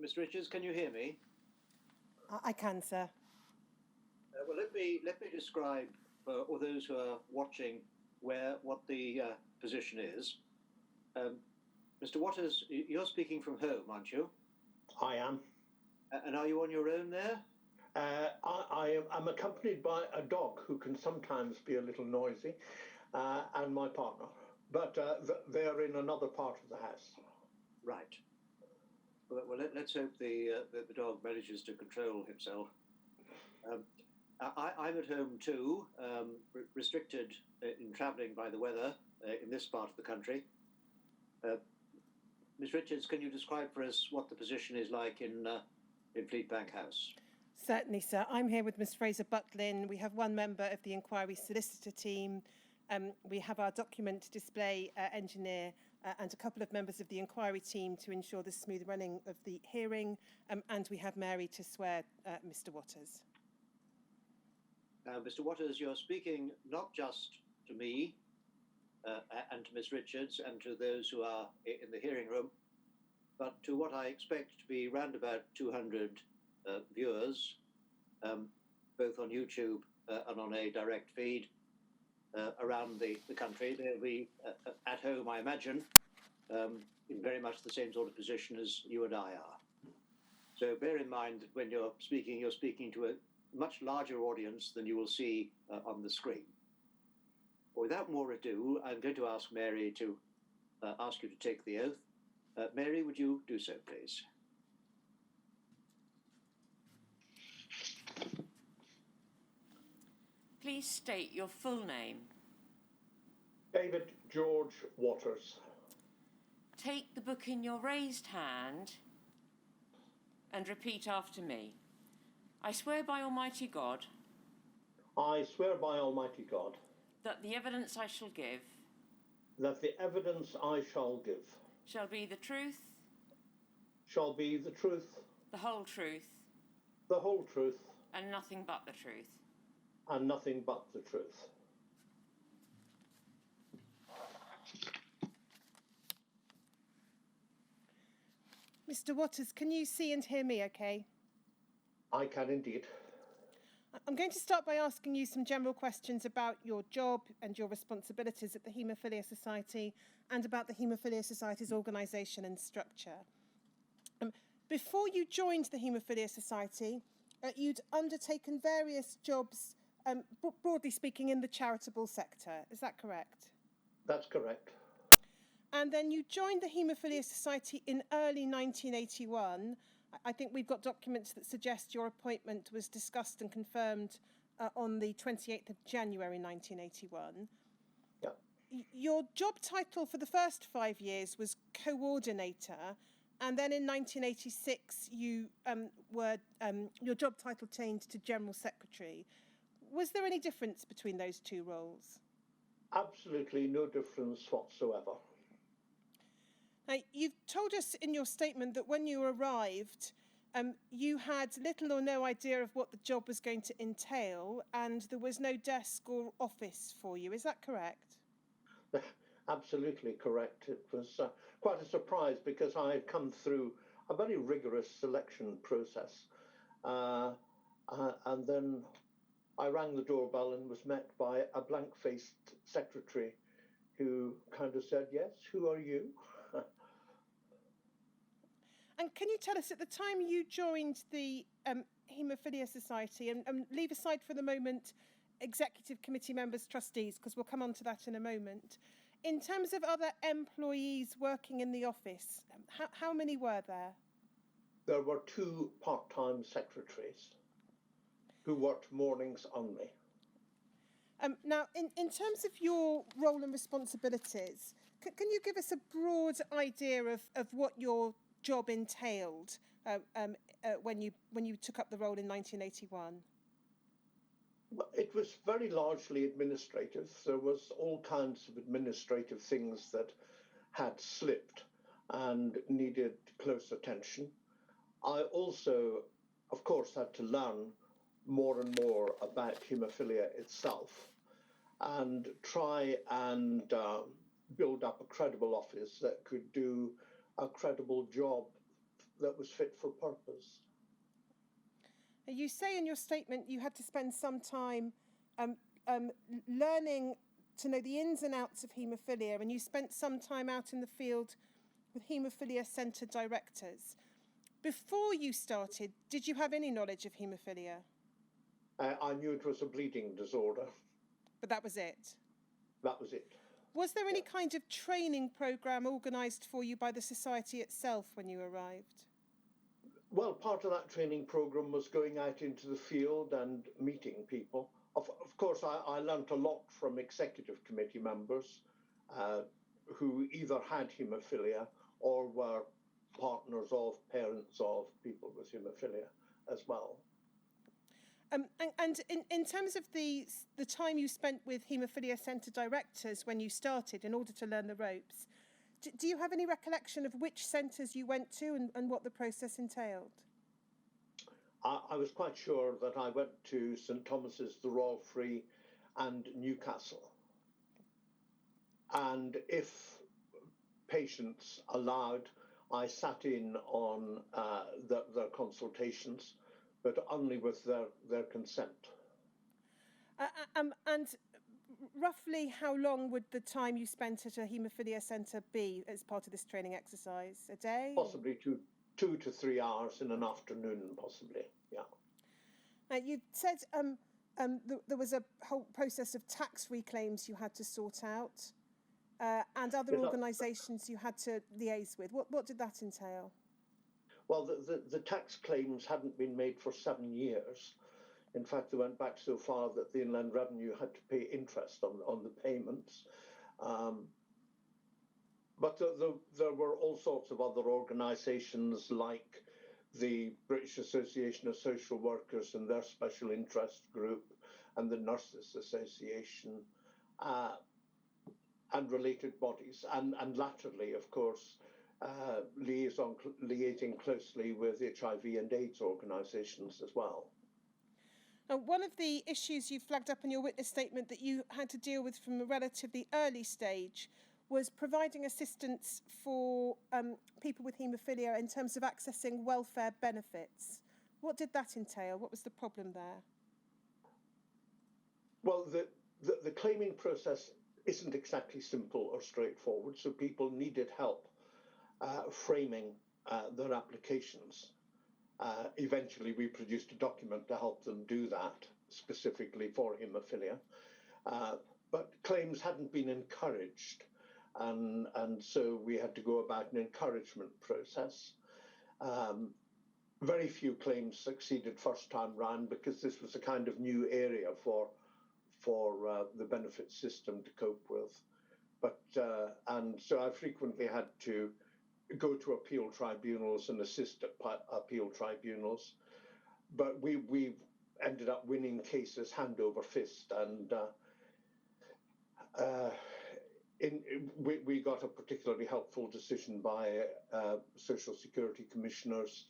Mr. Richards, can you hear me? I can, sir. Well, let me describe for all those who are watching what the position is. Mr. Waters, you're speaking from home, aren't you? I am. And are you on your own there? I'm accompanied by a dog who can sometimes be a little noisy, and my partner. But they're in another part of the house. Right. Well, let's hope the dog manages to control himself. I'm at home too, restricted in travelling by the weather in this part of the country. Ms. Richards, can you describe for us what the position is like in Fleetbank House? Certainly, sir. I'm here with Ms. Fraser Butlin. We have one member of the inquiry solicitor team. We have our document display engineer and a couple of members of the inquiry team to ensure the smooth running of the hearing. And we have Mary to swear Mr. Waters. Mr. Waters, you're speaking not just to me and to Ms. Richards and to those who are in the hearing room, but to what I expect to be round about 200 viewers, both on YouTube and on a direct feed around the country. They'll be at home, I imagine, in very much the same sort of position as you and I are. So bear in mind that when you're speaking to a much larger audience than you will see on the screen. Without more ado, I'm going to ask Mary to ask you to take the oath. Mary, would you do so, please? Please state your full name. David George Waters. Take the book in your raised hand and repeat after me. I swear by Almighty God. I swear by Almighty God. That the evidence I shall give. That the evidence I shall give. Shall be the truth. Shall be the truth. The whole truth. The whole truth. And nothing but the truth. And nothing but the truth. Mr. Waters, can you see and hear me okay? I can indeed. I'm going to start by asking you some general questions about your job and your responsibilities at the Haemophilia Society and about the Haemophilia Society's organisation and structure. Before you joined the Haemophilia Society, you'd undertaken various jobs, broadly speaking, in the charitable sector. Is that correct? That's correct. And then you joined the Haemophilia Society in early 1981. I think we've got documents that suggest your appointment was discussed and confirmed on the 28th of January 1981. Yeah. Your job title for the first 5 years was coordinator, and then in 1986 you your job title changed to general secretary. Was there any difference between those two roles? Absolutely no difference whatsoever. Now, you've told us in your statement that when you arrived, you had little or no idea of what the job was going to entail, and there was no desk or office for you. Is that correct? Absolutely correct. It was quite a surprise because I had come through a very rigorous selection process. And then I rang the doorbell and was met by a blank-faced secretary who kind of said, "Yes, who are you?" And can you tell us, at the time you joined the Haemophilia Society, and leave aside for the moment executive committee members, trustees, because we'll come on to that in a moment, in terms of other employees working in the office, how many were there? There were 2 part-time secretaries who worked mornings only. Now, in terms of your role and responsibilities, can you give us a broad idea of what your job entailed when you took up the role in 1981? Well, it was very largely administrative. There was all kinds of administrative things that had slipped and needed close attention. I also, of course, had to learn more and more about haemophilia itself and try and build up a credible office that could do a credible job that was fit for purpose. You say in your statement you had to spend some time learning to know the ins and outs of haemophilia, and you spent some time out in the field with haemophilia centre directors. Before you started, did you have any knowledge of haemophilia? I knew it was a bleeding disorder. But that was it? That was it. Was there any kind of training programme organised for you by the society itself when you arrived? Well, part of that training programme was going out into the field and meeting people. Of course, I learnt a lot from executive committee members who either had haemophilia or were partners of, parents of people with haemophilia as well. And in terms of the time you spent with haemophilia centre directors when you started in order to learn the ropes, do you have any recollection of which centres you went to and what the process entailed? I was quite sure that I went to St Thomas's, the Royal Free and Newcastle. And if patients allowed, I sat in on their consultations, but only with their consent. And roughly how long would the time you spent at a haemophilia centre be as part of this training exercise? A day? Possibly 2 to 3 hours in an afternoon, possibly, yeah. You said there was a whole process of tax reclaims you had to sort out and other organisations you had to liaise with. What did that entail? Well, the tax claims hadn't been made for 7 years. In fact, they went back so far that the Inland Revenue had to pay interest on the payments. But there were all sorts of other organisations like the British Association of Social Workers and their special interest group and the Nurses Association and related bodies. And latterly, of course, liaising closely with HIV and AIDS organisations as well. One of the issues you flagged up in your witness statement that you had to deal with from a relatively early stage was providing assistance for people with haemophilia in terms of accessing welfare benefits. What did that entail? What was the problem there? Well, the claiming process isn't exactly simple or straightforward, so people needed help framing their applications. Eventually, we produced a document to help them do that, specifically for haemophilia. But claims hadn't been encouraged, and so we had to go about an encouragement process. Very few claims succeeded first time round because this was a kind of new area for the benefit system to cope with. But and so I frequently had to go to appeal tribunals and assist at appeal tribunals. But we ended up winning cases hand over fist, and we got a particularly helpful decision by Social Security commissioners,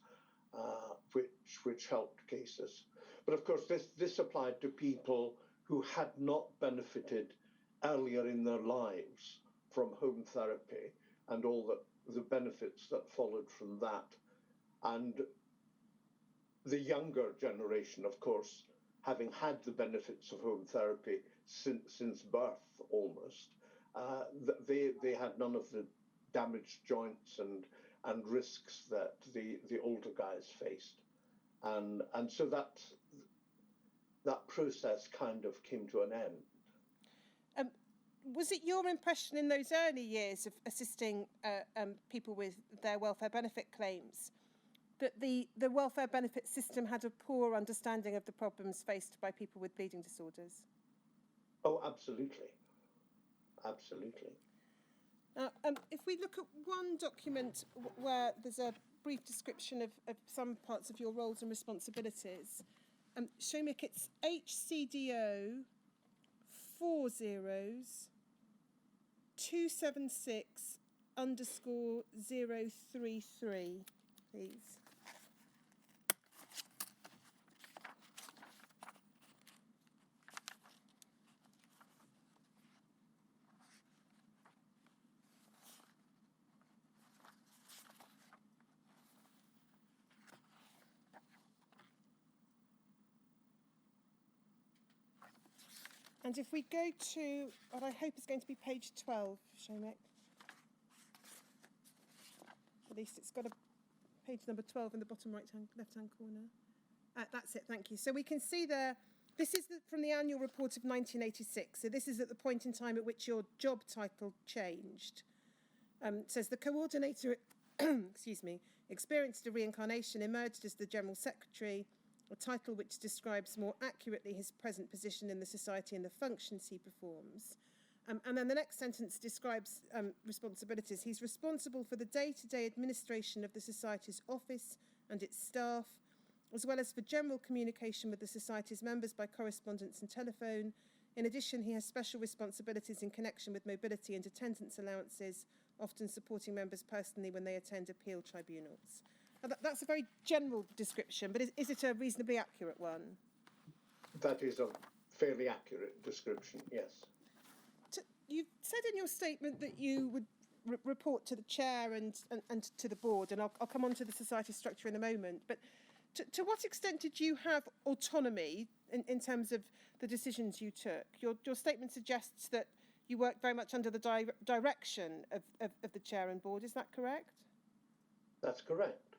which helped cases. But of course, this applied to people who had not benefited earlier in their lives from home therapy and all the benefits that followed from that. And the younger generation, of course, having had the benefits of home therapy since birth almost, they had none of the damaged joints and risks that the older guys faced. And so that process kind of came to an end. Was it your impression in those early years of assisting people with their welfare benefit claims that the welfare benefit system had a poor understanding of the problems faced by people with bleeding disorders? Oh, absolutely. Absolutely. If we look at one document where there's a brief description of some parts of your roles and responsibilities, Shomik, it's HCDO 40-276_033, please. And if we go to what I hope is going to be page 12, Shomek. At least it's got a page number 12 in the bottom left-hand corner. That's it, thank you. So we can see there, this is from the annual report of 1986. So this is at the point in time at which your job title changed. It says the coordinator, excuse me, experienced a reincarnation, emerged as the General Secretary, a title which describes more accurately his present position in the society and the functions he performs. And then the next sentence describes responsibilities. He's responsible for the day-to-day administration of the Society's office and its staff, as well as for general communication with the Society's members by correspondence and telephone. In addition, he has special responsibilities in connection with mobility and attendance allowances, often supporting members personally when they attend appeal tribunals. Now, that's a very general description, but is it a reasonably accurate one? That is a fairly accurate description, yes. You said in your statement that you would report to the chair and to the board, and I'll come on to the society structure in a moment, but to what extent did you have autonomy in terms of the decisions you took? Your statement suggests that you worked very much under the direction of the chair and board. Is that correct? That's correct.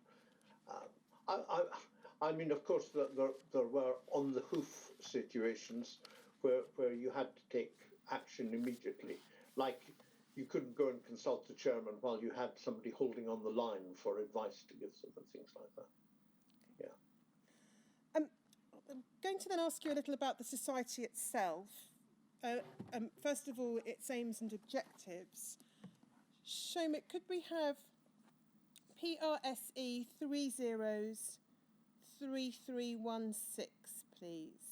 I mean, of course, there were on-the-hoof situations where you had to take action immediately. Like, you couldn't go and consult the chairman while you had somebody holding on the line for advice to give them and things like that. Yeah. I'm going to then ask you a little about the society itself. First of all, its aims and objectives. Shomek, could we have PRSE 303316, please?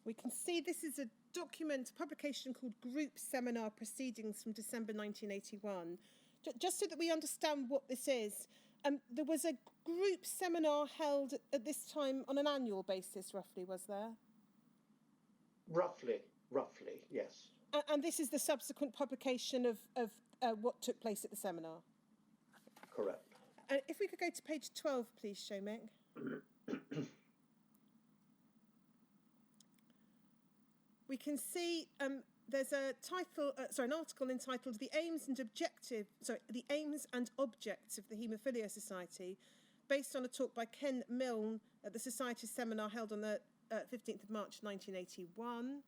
We can see this is a document, a publication called Group Seminar Proceedings from December 1981. Just so that we understand what this is, there was a group seminar held at this time on an annual basis, roughly, was there? Roughly, yes. And this is the subsequent publication of what took place at the seminar? Correct. And if we could go to page 12, please, Shomek. We can see there's a title, an article entitled "The Aims and Objects of the Haemophilia Society," based on a talk by Ken Milne at the Society's seminar held on the 15th of March 1981.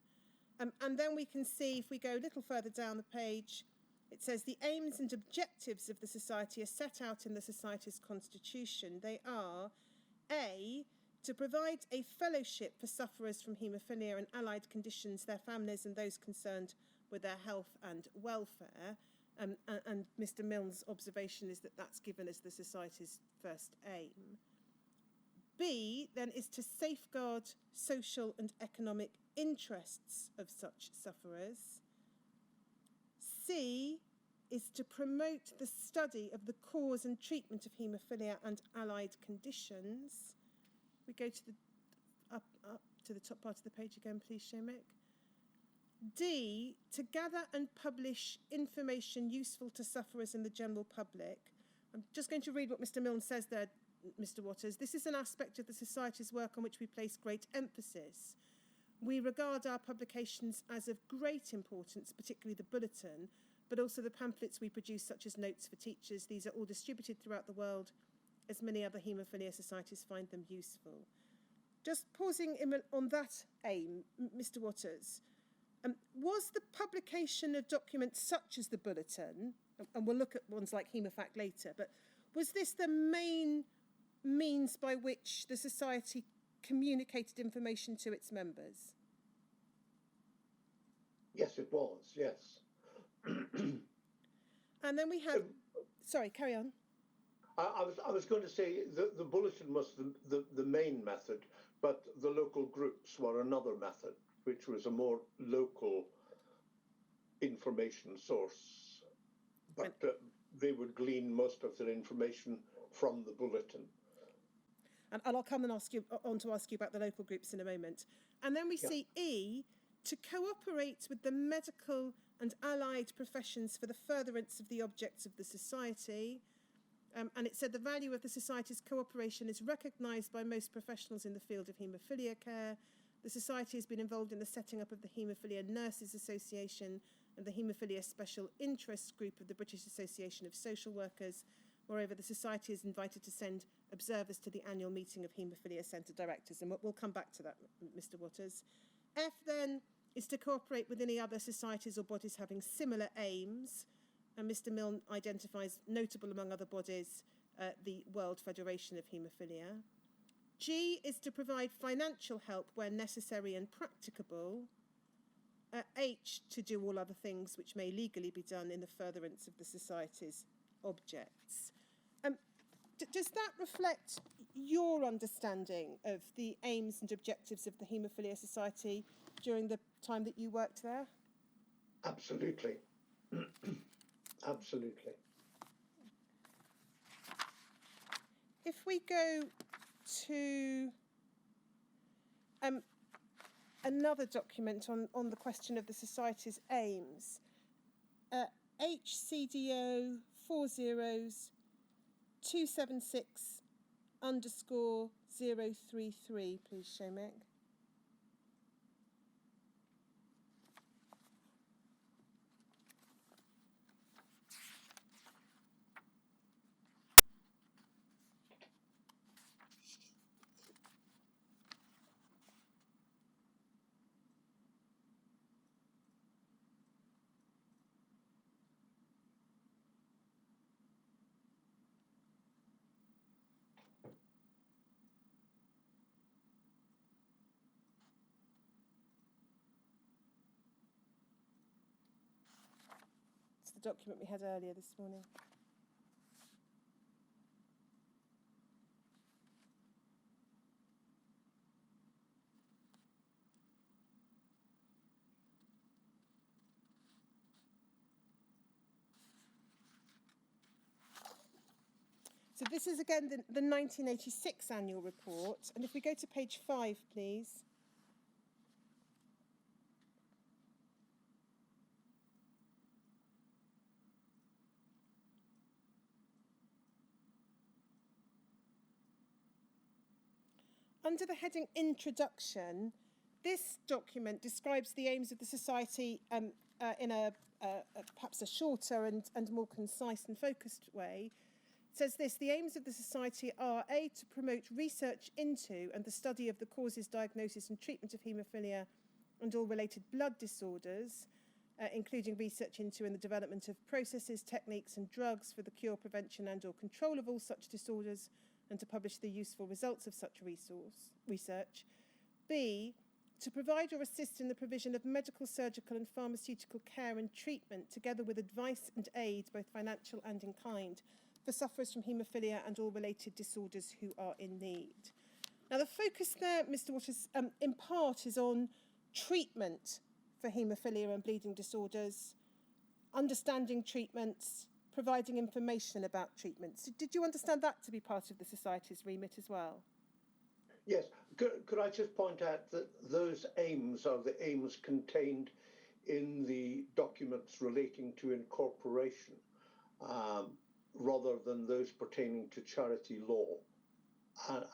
And then we can see, if we go a little further down the page, it says the aims and objectives of the Society are set out in the Society's constitution. They are A, to provide a fellowship for sufferers from haemophilia and allied conditions, their families and those concerned with their health and welfare. And Mr. Milne's observation is that that's given as the Society's first aim. B, then, is to safeguard social and economic interests of such sufferers. C, is to promote the study of the cause and treatment of haemophilia and allied conditions. We go to the up to the top part of the page again, please, Shomek. D, to gather and publish information useful to sufferers and the general public. I'm just going to read what Mr. Milne says there, Mr. Waters. This is an aspect of the Society's work on which we place great emphasis. We regard our publications as of great importance, particularly the bulletin, but also the pamphlets we produce, such as notes for teachers. These are all distributed throughout the world, as many other haemophilia societies find them useful. Just pausing on that aim, Mr. Waters, was the publication of documents such as the bulletin, and we'll look at ones like Haemofact later, but was this the main means by which the Society communicated information to its members? Yes, it was, yes. And then we have... sorry, carry on. I was going to say the bulletin was the main method, but the local groups were another method, which was a more local information source. but they would glean most of their information from the bulletin. And I'll come and ask you about the local groups in a moment. And then we see E, to cooperate with the medical and allied professions for the furtherance of the objects of the society. And it said the value of the society's cooperation is recognised by most professionals in the field of haemophilia care. The society has been involved in the setting up of the Haemophilia Nurses Association and the Haemophilia Special Interests Group of the British Association of Social Workers. Moreover, the society is invited to send observers to the annual meeting of Haemophilia Centre Directors, and we'll come back to that, Mr. Waters. F, then, is to cooperate with any other societies or bodies having similar aims, and Mr. Milne identifies, notable among other bodies, the World Federation of Haemophilia. G is to provide financial help where necessary and practicable. H, to do all other things which may legally be done in the furtherance of the society's objects. Does that reflect your understanding of the aims and objectives of the Haemophilia Society during the time that you worked there? Absolutely. Absolutely. If we go to another document on the question of the Society's aims, HCDO 40276_033, please, Shomek. The document we had earlier this morning. So this is again the 1986 annual report, and if we go to page 5, please. Under the heading Introduction, this document describes the aims of the Society in perhaps a shorter and more concise and focused way. It says this: the aims of the Society are A, to promote research into and the study of the causes, diagnosis and treatment of haemophilia and all related blood disorders, including research into and the development of processes, techniques and drugs for the cure, prevention and or control of all such disorders, and to publish the useful results of such research. B, to provide or assist in the provision of medical, surgical and pharmaceutical care and treatment, together with advice and aid, both financial and in kind, for sufferers from haemophilia and all related disorders who are in need. Now, the focus there, Mr. Waters, in part is on treatment for haemophilia and bleeding disorders, understanding treatments, providing information about treatments. Did you understand that to be part of the Society's remit as well? Yes. Could I just point out that those aims are the aims contained in the documents relating to incorporation, rather than those pertaining to charity law.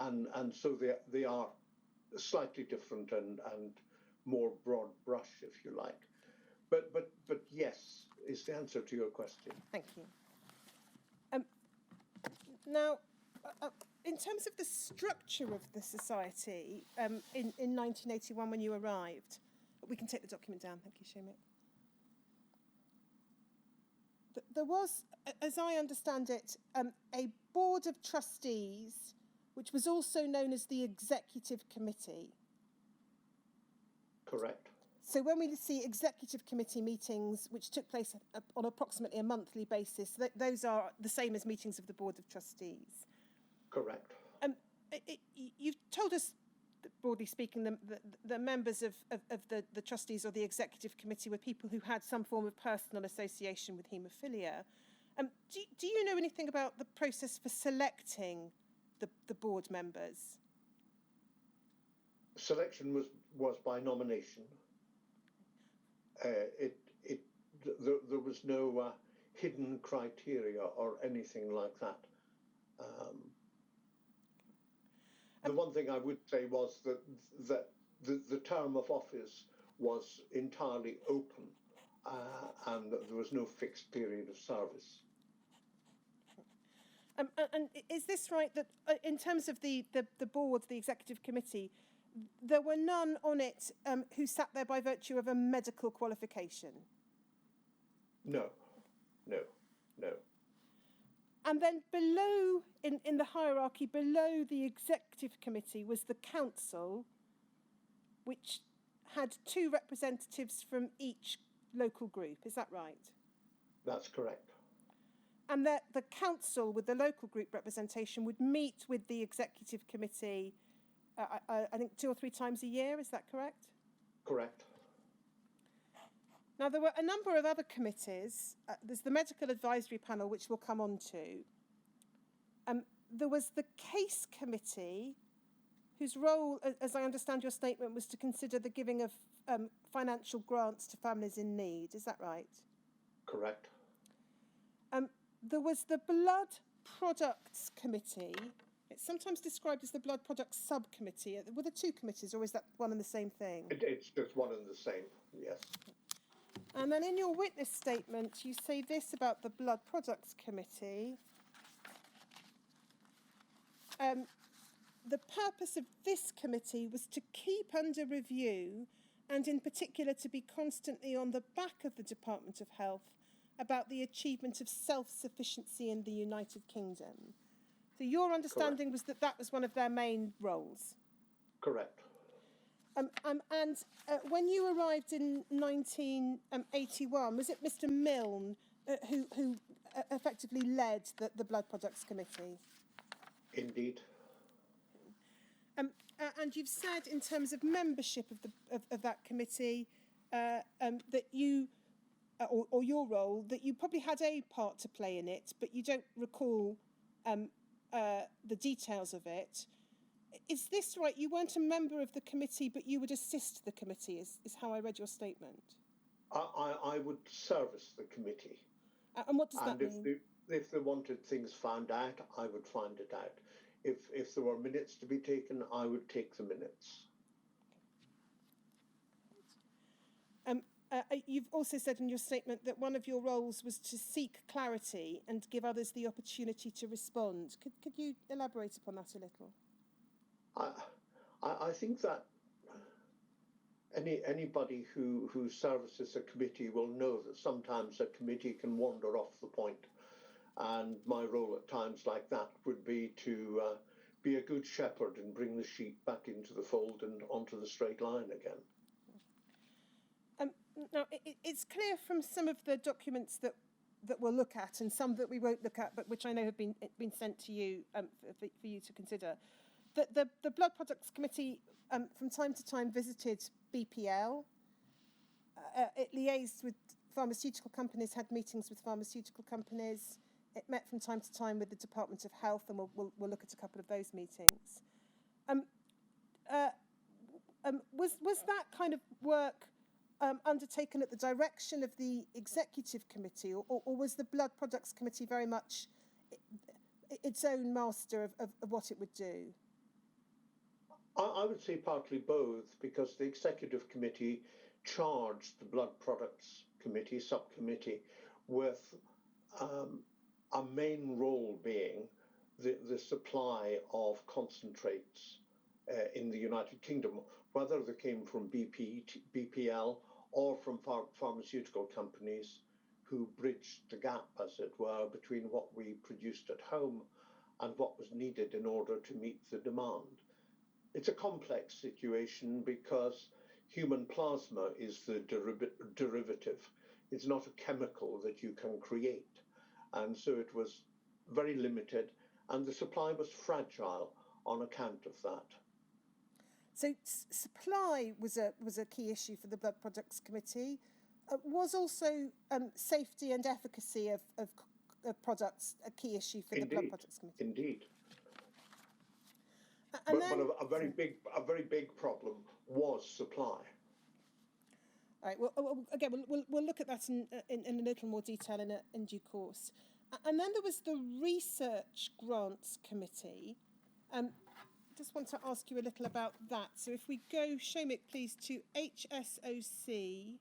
And so they are slightly different and more broad brush, if you like. But yes, is the answer to your question. Thank you. Now, in terms of the structure of the Society in 1981 when you arrived, we can take the document down, thank you, Shomek. There was, as I understand it, a board of trustees, which was also known as the Executive Committee. Correct. So when we see executive committee meetings, which took place on approximately a monthly basis, those are the same as meetings of the Board of Trustees. Correct. You've told us, broadly speaking, the members of the trustees or the executive committee were people who had some form of personal association with haemophilia. Do you know anything about the process for selecting the board members? Selection was by nomination. There was no hidden criteria or anything like that. The one thing I would say was that the term of office was entirely open, and that there was no fixed period of service. And is this right that in terms of the board, the executive committee, there were none on it who sat there by virtue of a medical qualification? No. And then below, in the hierarchy, below the executive committee was the council, which had 2 representatives from each local group. Is that right? That's correct. And that the council with the local group representation would meet with the executive committee, I think 2 or 3 times a year. Is that correct? Correct. Now, there were a number of other committees. There's the medical advisory panel, which we'll come on to. There was the case committee, whose role, as I understand your statement, was to consider the giving of financial grants to families in need. Is that right? Correct. There was the blood products committee. It's sometimes described as the blood products subcommittee. Were there 2 committees, or is that one and the same thing? It's just one and the same, yes. And then in your witness statement, you say this about the Blood Products Committee. The purpose of this committee was to keep under review, and in particular to be constantly on the back of the Department of Health about the achievement of self-sufficiency in the United Kingdom. So your understanding was that was one of their main roles? Correct. And when you arrived in 1981, was it Mr. Milne who effectively led the Blood Products Committee? Indeed. And you've said, in terms of membership of that committee, that you, or your role, that you probably had a part to play in it, but you don't recall the details of it. Is this right? You weren't a member of the committee, but you would assist the committee, is how I read your statement. I would service the committee. And what does that mean? If they wanted things found out, I would find it out. If there were minutes to be taken, I would take the minutes. You've also said in your statement that one of your roles was to seek clarity and give others the opportunity to respond. Could you elaborate upon that a little? I think that anybody who services a committee will know that sometimes a committee can wander off the point, and my role at times like that would be to be a good shepherd and bring the sheep back into the fold and onto the straight line again. Now, it's clear from some of the documents that we'll look at, and some that we won't look at, but which I know have been sent to you for you to consider, that the Blood Products Committee from time to time visited BPL. It liaised with pharmaceutical companies, had meetings with pharmaceutical companies. It met from time to time with the Department of Health, and we'll look at a couple of those meetings. Was that kind of work undertaken at the direction of the executive committee, or was the Blood Products Committee very much its own master of what it would do? I would say partly both, because the executive committee charged the Blood Products Committee, subcommittee, with a main role being the supply of concentrates in the United Kingdom, whether they came from BPL or from pharmaceutical companies who bridged the gap, as it were, between what we produced at home and what was needed in order to meet the demand. It's a complex situation because human plasma is the derivative. It's not a chemical that you can create. And so it was very limited, and the supply was fragile on account of that. So supply was a key issue for the Blood Products Committee. Was also safety and efficacy of products a key issue for the Blood Products Committee? Indeed. And but a very big problem was supply. All right. Well, again, we'll look at that in a little more detail in due course. And then there was the Research Grants Committee. Just want to ask you a little about that. So if we go, Seamus, please, to HSOC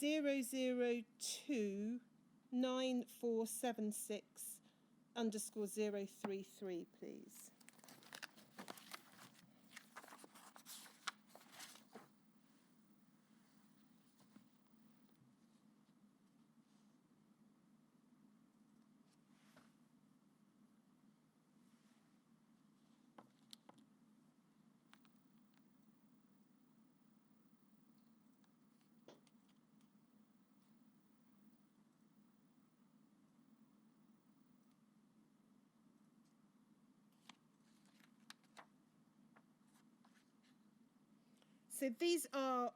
0029476_033, please. So these are,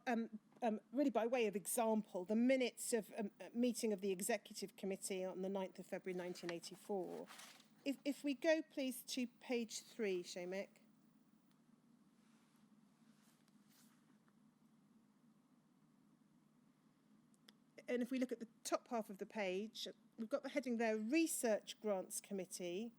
really by way of example, the minutes of a meeting of the Executive Committee on the 9th of February 1984. If we go, please, to page 3, Seamus. And if we look at the top half of the page, we've got the heading there, Research Grants Committee.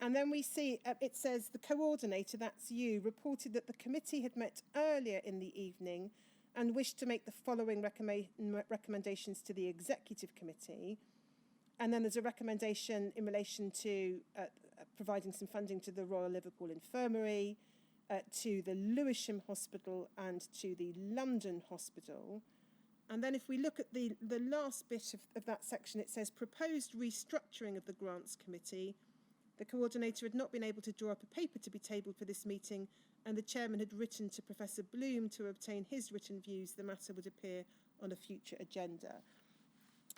And then we see, it says, the coordinator, that's you, reported that the committee had met earlier in the evening and wished to make the following recommendations to the executive committee. And then there's a recommendation in relation to providing some funding to the Royal Liverpool Infirmary, to the Lewisham Hospital and to the London Hospital. And then if we look at the last bit of that section, it says, proposed restructuring of the grants committee. The coordinator had not been able to draw up a paper to be tabled for this meeting, and the chairman had written to Professor Bloom to obtain his written views. The matter would appear on a future agenda.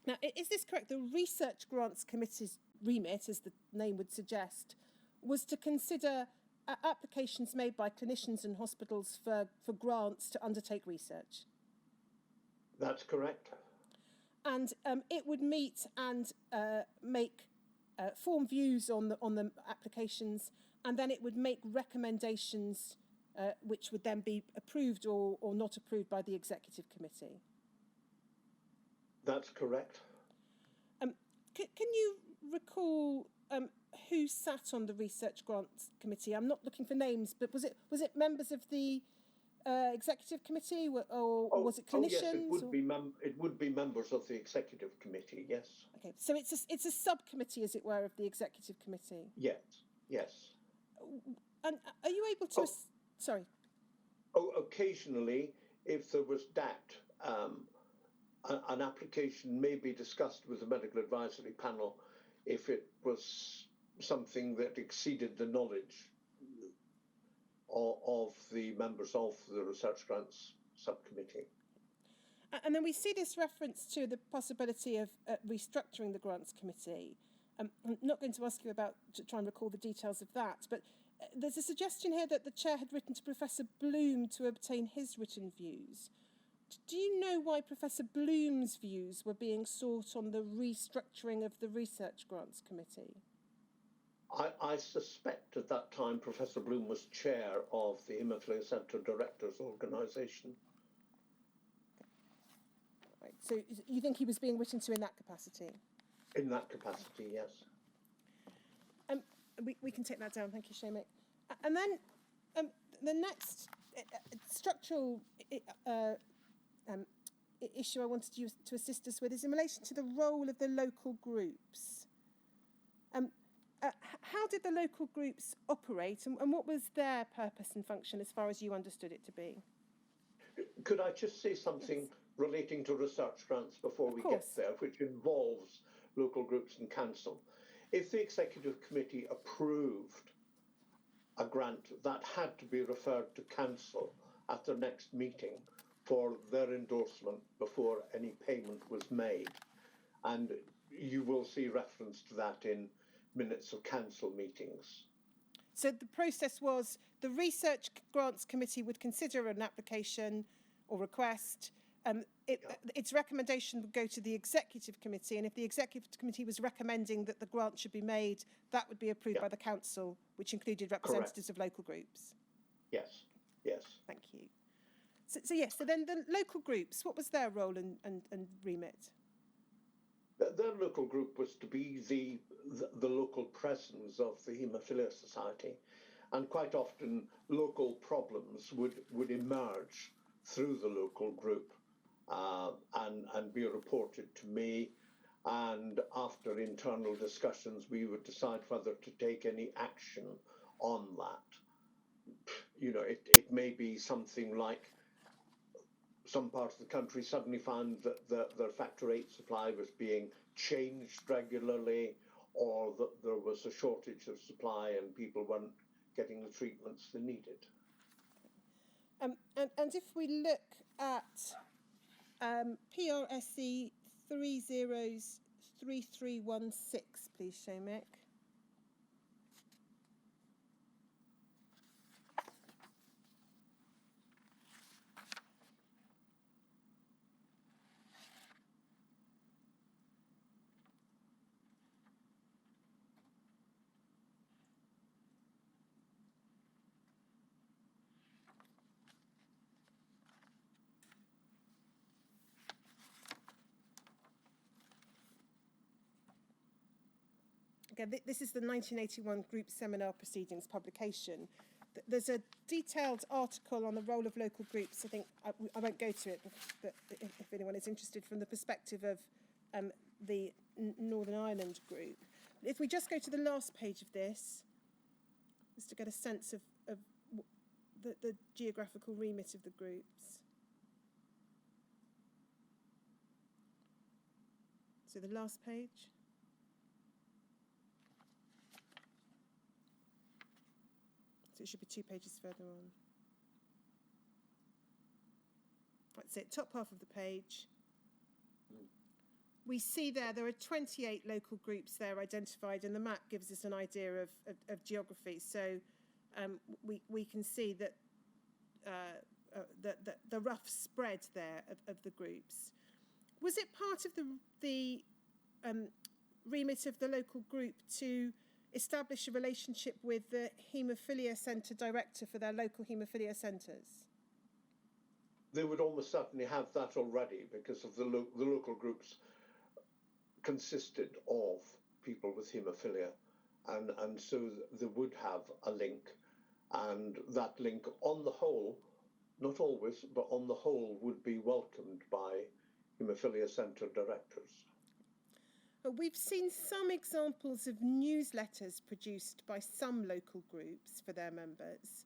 Now, is this correct? The Research Grants Committee's remit, as the name would suggest, was to consider applications made by clinicians and hospitals for grants to undertake research. That's correct. And it would meet and form views on the applications, and then it would make recommendations which would then be approved or not approved by the executive committee. That's correct. Can you recall who sat on the Research Grants Committee? I'm not looking for names, but was it members of the executive committee, or was it clinicians? Oh, yes, it would be members of the executive committee. Yes. Okay, so it's a subcommittee, as it were, of the executive committee. Yes. And are you able to? Sorry. Oh, occasionally, if there was doubt, an application may be discussed with the medical advisory panel if it was something that exceeded the knowledge of the members of the Research Grants Subcommittee. And then we see this reference to the possibility of restructuring the Grants Committee. I'm not going to ask you to try and recall the details of that, but there's a suggestion here that the chair had written to Professor Bloom to obtain his written views. Do you know why Professor Bloom's views were being sought on the restructuring of the Research Grants Committee? I suspect at that time Professor Bloom was chair of the Haemophilia Centre Directors Organisation. Right. So you think he was being written to in that capacity? In that capacity, yes. We can take that down. Thank you, Seamus. And then the next structural issue I wanted you to assist us with is in relation to the role of the local groups. How did the local groups operate, and what was their purpose and function as far as you understood it to be? Could I just say something relating to research grants before we get there, which involves local groups and council? If the executive committee approved a grant, that had to be referred to council at their next meeting for their endorsement before any payment was made. And you will see reference to that in minutes of council meetings. So the process was the Research Grants Committee would consider an application or request. Its recommendation would go to the Executive Committee, and if the Executive Committee was recommending that the grant should be made, that would be approved by the Council, which included representatives of local groups. Yes, yes. Thank you. So then the local groups, what was their role and remit? Their local group was to be the local presence of the Haemophilia Society, and quite often local problems would emerge through the local group and be reported to me, and after internal discussions we would decide whether to take any action on that. You know, it may be something like some parts of the country suddenly found that their factor 8 supply was being changed regularly, or that there was a shortage of supply and people weren't getting the treatments they needed. And if we look at PRSE 303316, please, Seamus. Again, this is the 1981 Group Seminar Proceedings publication. There's a detailed article on the role of local groups. I think I won't go to it, but if anyone is interested, from the perspective of the Northern Ireland group. If we just go to the last page of this, just to get a sense of the geographical remit of the groups. So the last page. So it should be 2 pages further on. That's it, top half of the page. We see there are 28 local groups there identified, and the map gives us an idea of geography. So we can see that the rough spread there of the groups. Was it part of the remit of the local group to establish a relationship with the Haemophilia Centre Director for their local haemophilia centres? They would almost certainly have that already, because of the local groups consisted of people with haemophilia, and so they would have a link, and that link on the whole, not always, but on the whole, would be welcomed by haemophilia centre directors. We've seen some examples of newsletters produced by some local groups for their members.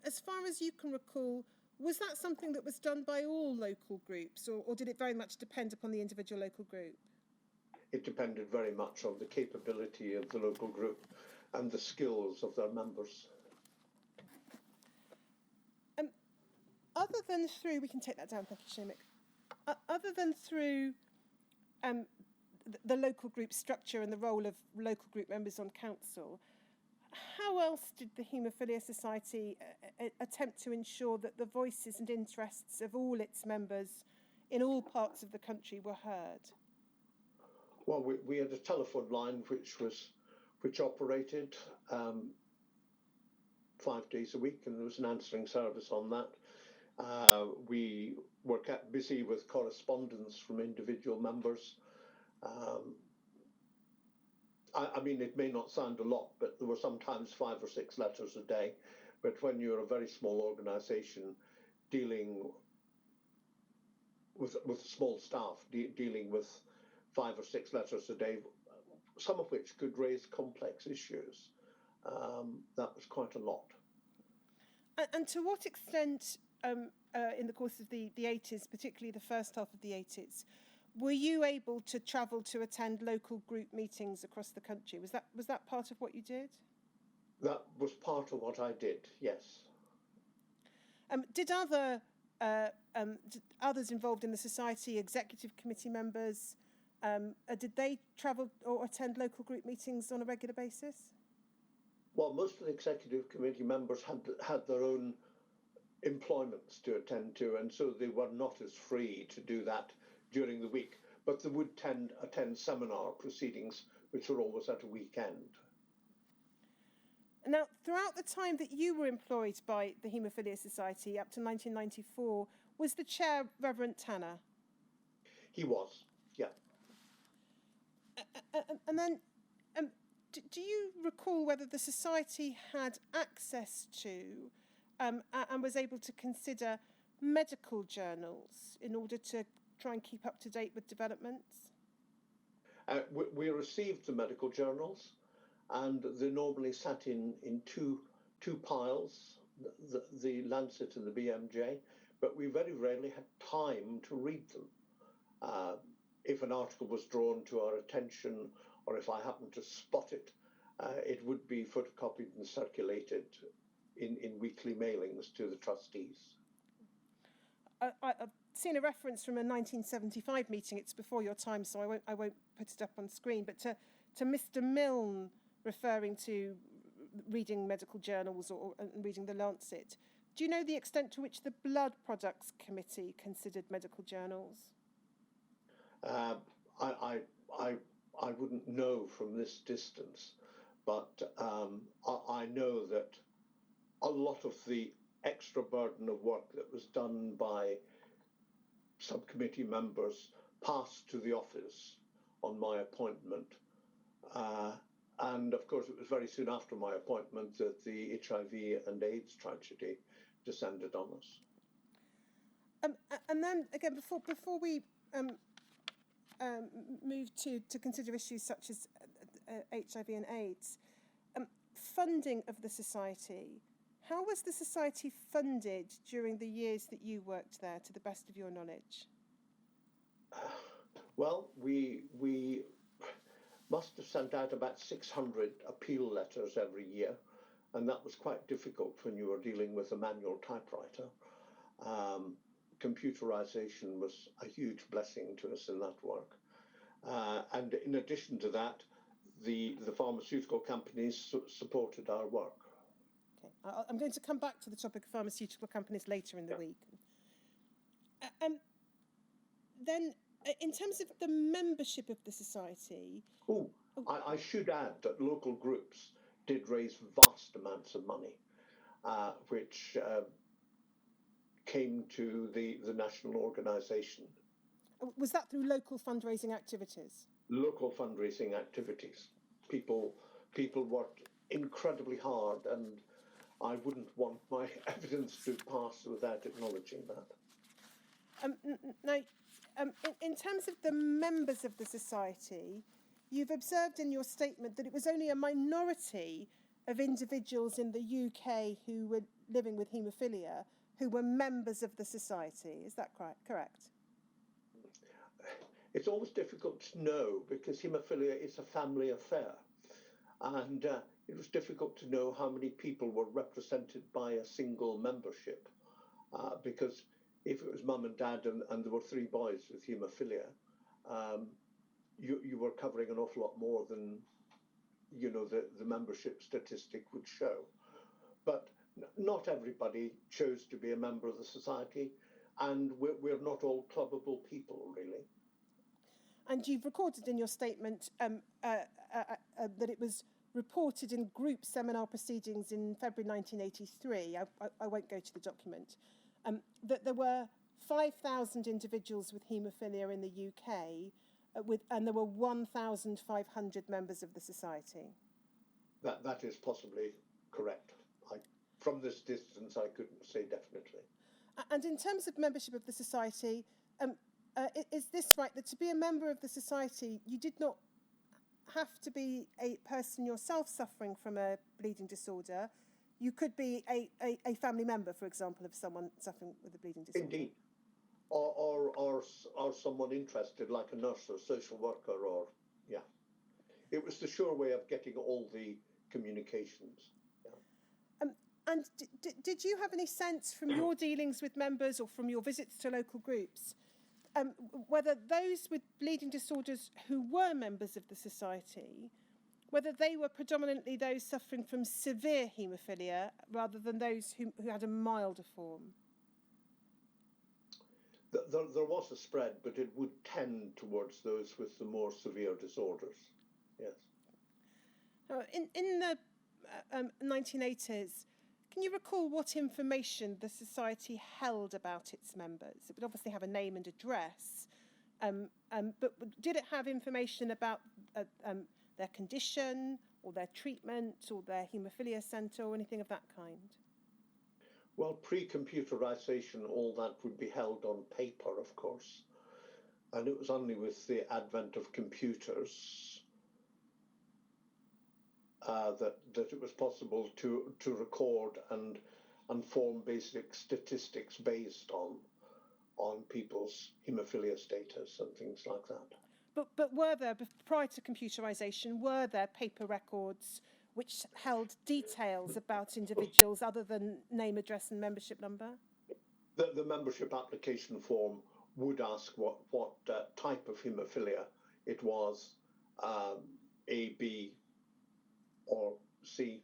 As far as you can recall, was that something that was done by all local groups, or did it very much depend upon the individual local group? It depended very much on the capability of the local group and the skills of their members. Other than through, we can take that down, thank you, Seamus. Other than through the local group structure and the role of local group members on council, how else did the Haemophilia Society attempt to ensure that the voices and interests of all its members in all parts of the country were heard? Well, we had a telephone line which operated 5 days a week, and there was an answering service on that. We were kept busy with correspondence from individual members. I mean, it may not sound a lot, but there were sometimes 5 or 6 letters a day. But when you're a very small organisation dealing with a small staff, dealing with 5 or 6 letters a day, some of which could raise complex issues, that was quite a lot. And to what extent, in the course of the 80s, particularly the first half of the 80s, were you able to travel to attend local group meetings across the country? Was that part of what you did? That was part of what I did, yes. Did others involved in the society, executive committee members, did they travel or attend local group meetings on a regular basis? Well, most of the executive committee members had their own employments to attend to, and so they were not as free to do that during the week. But they would attend seminar proceedings, which were always at a weekend. Now, throughout the time that you were employed by the Haemophilia Society up to 1994, was the chair Reverend Tanner? He was, yeah. And then, do you recall whether the society had access to and was able to consider medical journals in order to try and keep up to date with developments? We received the medical journals, and they normally sat in two piles, the Lancet and the BMJ, but we very rarely had time to read them. If an article was drawn to our attention, or if I happened to spot it, it would be photocopied and circulated in weekly mailings to the trustees. I've seen a reference from a 1975 meeting. It's before your time, so I won't put it up on screen. But to Mr. Milne referring to reading medical journals and reading the Lancet. Do you know the extent to which the Blood Products Committee considered medical journals? I wouldn't know from this distance, but I know that a lot of the extra burden of work that was done by subcommittee members passed to the office on my appointment. And of course, it was very soon after my appointment that the HIV and AIDS tragedy descended on us. And then again, before we move to consider issues such as HIV and AIDS, funding of the society. How was the society funded during the years that you worked there, to the best of your knowledge? Well, we must have sent out about 600 appeal letters every year, and that was quite difficult when you were dealing with a manual typewriter. Computerization was a huge blessing to us in that work. And in addition to that, the pharmaceutical companies supported our work. Okay. I'm going to come back to the topic of pharmaceutical companies later in the week. Then, in terms of the membership of the society... I should add that local groups did raise vast amounts of money, which came to the national organisation. Was that through local fundraising activities? Local fundraising activities. People worked incredibly hard, and I wouldn't want my evidence to pass without acknowledging that. Now, in terms of the members of the society, you've observed in your statement that it was only a minority of individuals in the UK who were living with haemophilia who were members of the society. Is that correct? It's always difficult to know because haemophilia is a family affair. And it was difficult to know how many people were represented by a single membership. Because if it was mum and dad and there were 3 boys with haemophilia, you were covering an awful lot more than, the membership statistic would show. But not everybody chose to be a member of the society, and we're not all clubbable people, really. And you've recorded in your statement that it was reported in group seminar proceedings in February 1983, I won't go to the document, that there were 5,000 individuals with haemophilia in the UK, and there were 1,500 members of the society. That is possibly correct. From this distance, I couldn't say definitely. And in terms of membership of the society, is this right, that to be a member of the society, you did not have to be a person yourself suffering from a bleeding disorder? You could be a family member, for example, of someone suffering with a bleeding disorder. Indeed. Or someone interested, like a nurse or social worker, or, yeah. It was the sure way of getting all the communications. Yeah. And did you have any sense from your dealings with members or from your visits to local groups whether those with bleeding disorders who were members of the society whether they were predominantly those suffering from severe haemophilia rather than those who had a milder form. There was a spread, but it would tend towards those with the more severe disorders, yes. In the 1980s, can you recall what information the Society held about its members? It would obviously have a name and address, but did it have information about their condition or their treatment or their haemophilia centre or anything of that kind? Well, pre-computerization, all that would be held on paper, of course. And it was only with the advent of computers that it was possible to record and form basic statistics based on people's haemophilia status and things like that. But were there, prior to computerization, were there paper records which held details about individuals other than name, address and membership number? The membership application form would ask what type of haemophilia it was, A, B or C,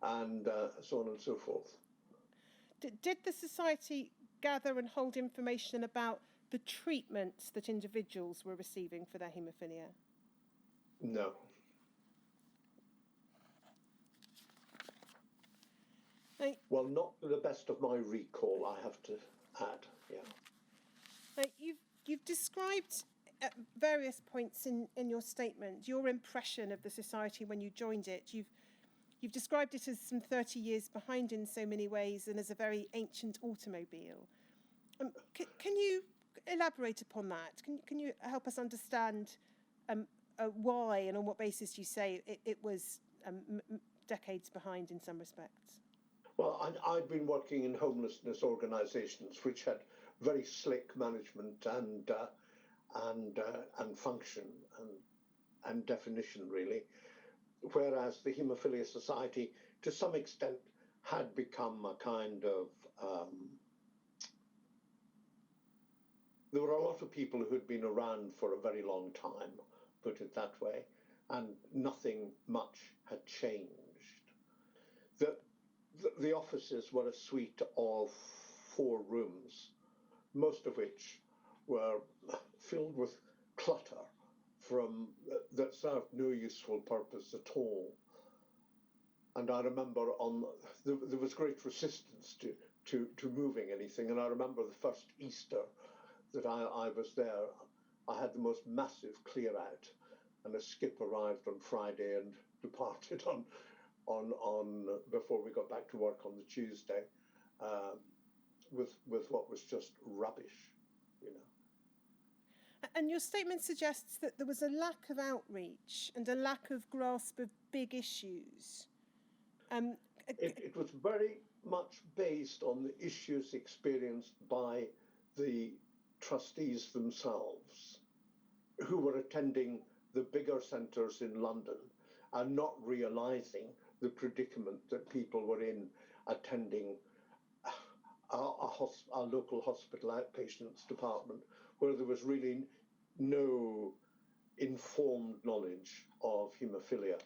and so on and so forth. Did the Society gather and hold information about the treatments that individuals were receiving for their haemophilia? No. Well, not to the best of my recall, I have to add, yeah. You've described at various points in your statement your impression of the Society when you joined it. You've described it as some 30 years behind in so many ways and as a very ancient automobile. Can you elaborate upon that? Can you help us understand why and on what basis you say it was decades behind in some respects? Well, I'd been working in homelessness organisations which had very slick management and function and definition, really, whereas the Haemophilia Society, to some extent, had become a kind of there were a lot of people who'd been around for a very long time, put it that way, and nothing much had changed. The offices were a suite of 4 rooms, most of which were filled with clutter that served no useful purpose at all. And I remember there was great resistance to moving anything. And I remember the first Easter that I was there, I had the most massive clear out, and a skip arrived on Friday and departed on before we got back to work on the Tuesday, with what was just rubbish, you know. And your statement suggests that there was a lack of outreach and a lack of grasp of big issues. It was very much based on the issues experienced by the trustees themselves, who were attending the bigger centres in London and not realising the predicament that people were in attending a local hospital outpatients department, where there was really no informed knowledge of haemophilia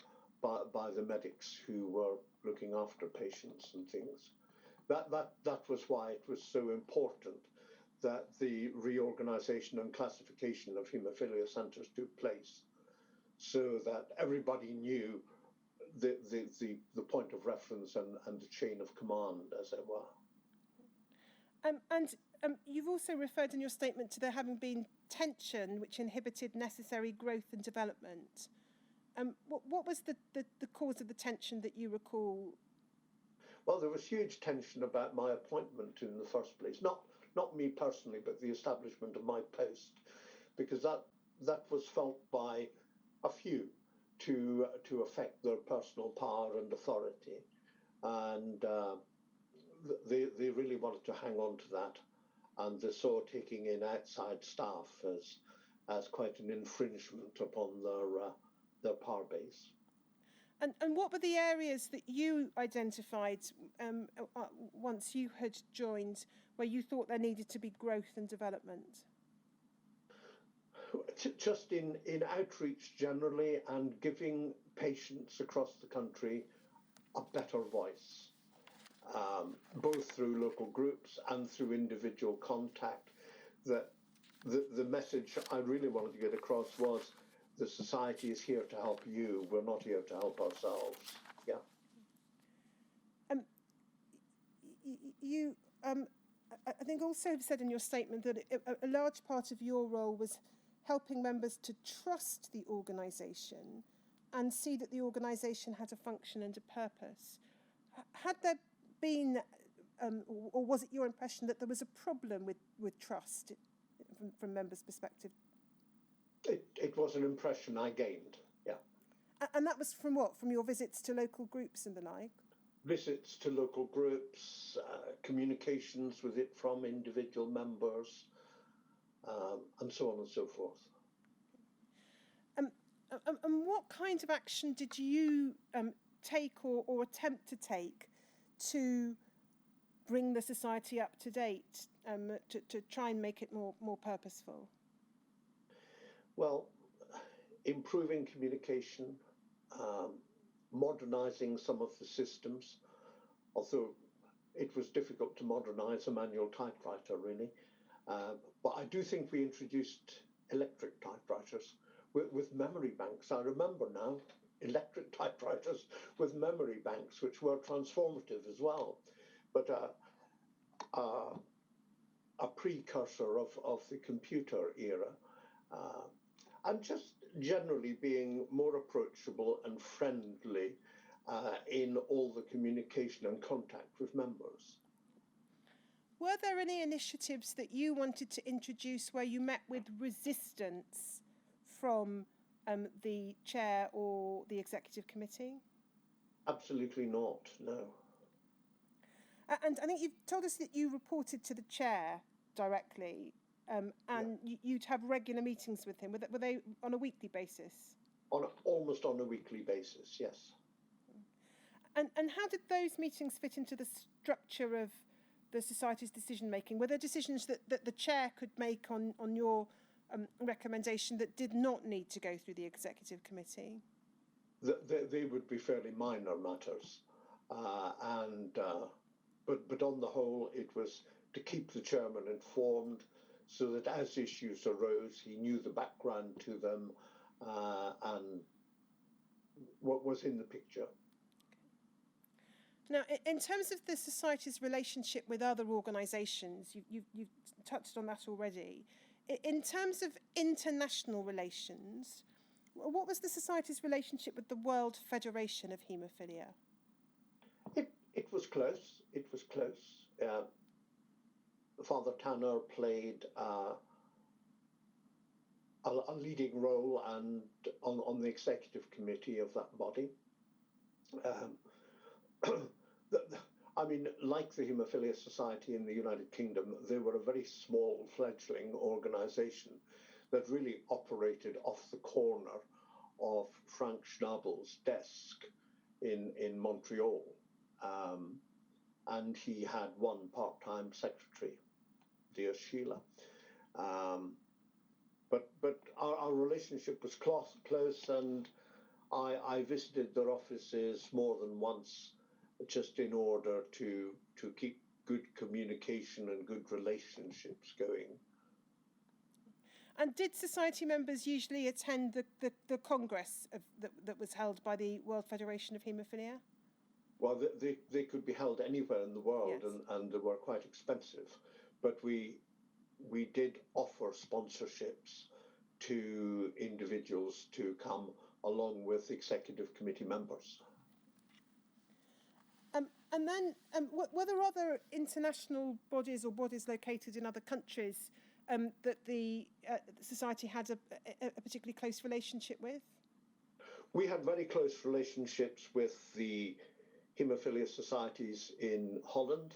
by the medics who were looking after patients and things. That was why it was so important that the reorganisation and classification of haemophilia centres took place, so that everybody knew the point of reference and the chain of command, as it were. You've also referred in your statement to there having been tension which inhibited necessary growth and development. What was the cause of the tension that you recall? Well, there was huge tension about my appointment in the first place. Not me personally, but the establishment of my post, because that was felt by a few to affect their personal power and authority, and they really wanted to hang on to that, and they saw taking in outside staff as quite an infringement upon their power base. And what were the areas that you identified once you had joined, where you thought there needed to be growth and development? Just in outreach generally and giving patients across the country a better voice, both through local groups and through individual contact. That the message I really wanted to get across was the society is here to help you. We're not here to help ourselves. Yeah. You, I think, also said in your statement that a large part of your role was helping members to trust the organisation and see that the organisation had a function and a purpose. Had there been, or was it your impression that there was a problem with trust from members' perspective? It was an impression I gained, yeah. And that was from what? From your visits to local groups and the like? Visits to local groups, communications with it from individual members, and so on and so forth. And what kind of action did you take or attempt to take to bring the society up to date, to try and make it more purposeful? Well, improving communication, modernising some of the systems, although it was difficult to modernise a manual typewriter, really. But I do think we introduced electric typewriters with memory banks. I remember now electric typewriters with memory banks, which were transformative as well. But a precursor of the computer era. And just generally being more approachable and friendly in all the communication and contact with members. Were there any initiatives that you wanted to introduce where you met with resistance from the chair or the executive committee? Absolutely not, no. And I think you've told us that you reported to the chair directly, and yeah. You'd have regular meetings with him. Were they on a weekly basis? Almost on a weekly basis, yes. And how did those meetings fit into the structure of the Society's decision-making? Were there decisions that the chair could make on your recommendation that did not need to go through the executive committee? They would be fairly minor matters. But on the whole, it was to keep the chairman informed so that as issues arose, he knew the background to them and what was in the picture. Now, in terms of the Society's relationship with other organisations, you've touched on that already. In terms of international relations, what was the Society's relationship with the World Federation of Haemophilia? It was close. It was close. Father Tanner played a leading role and on the executive committee of that body. I mean, like the Haemophilia Society in the United Kingdom, they were a very small fledgling organisation that really operated off the corner of Frank Schnabel's desk in Montreal. And he had one part-time secretary, dear Sheila. But our relationship was close, and I visited their offices more than once just in order to keep good communication and good relationships going. And did Society members usually attend the Congress that was held by the World Federation of Haemophilia? Well, they could be held anywhere in the world, yes. and they were quite expensive. But we did offer sponsorships to individuals to come along with executive committee members. And then, were there other international bodies or bodies located in other countries that the Society had a particularly close relationship with? We had very close relationships with the Haemophilia societies in Holland,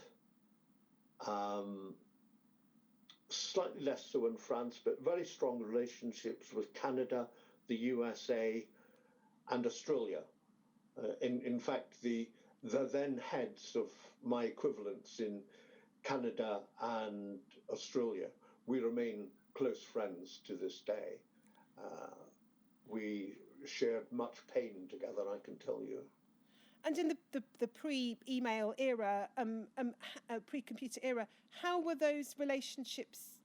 slightly less so in France, but very strong relationships with Canada, the USA, and Australia. In fact, the then heads of my equivalents in Canada and Australia, we remain close friends to this day. We shared much pain together, I can tell you. And in the pre-email era, pre-computer era, how were those relationships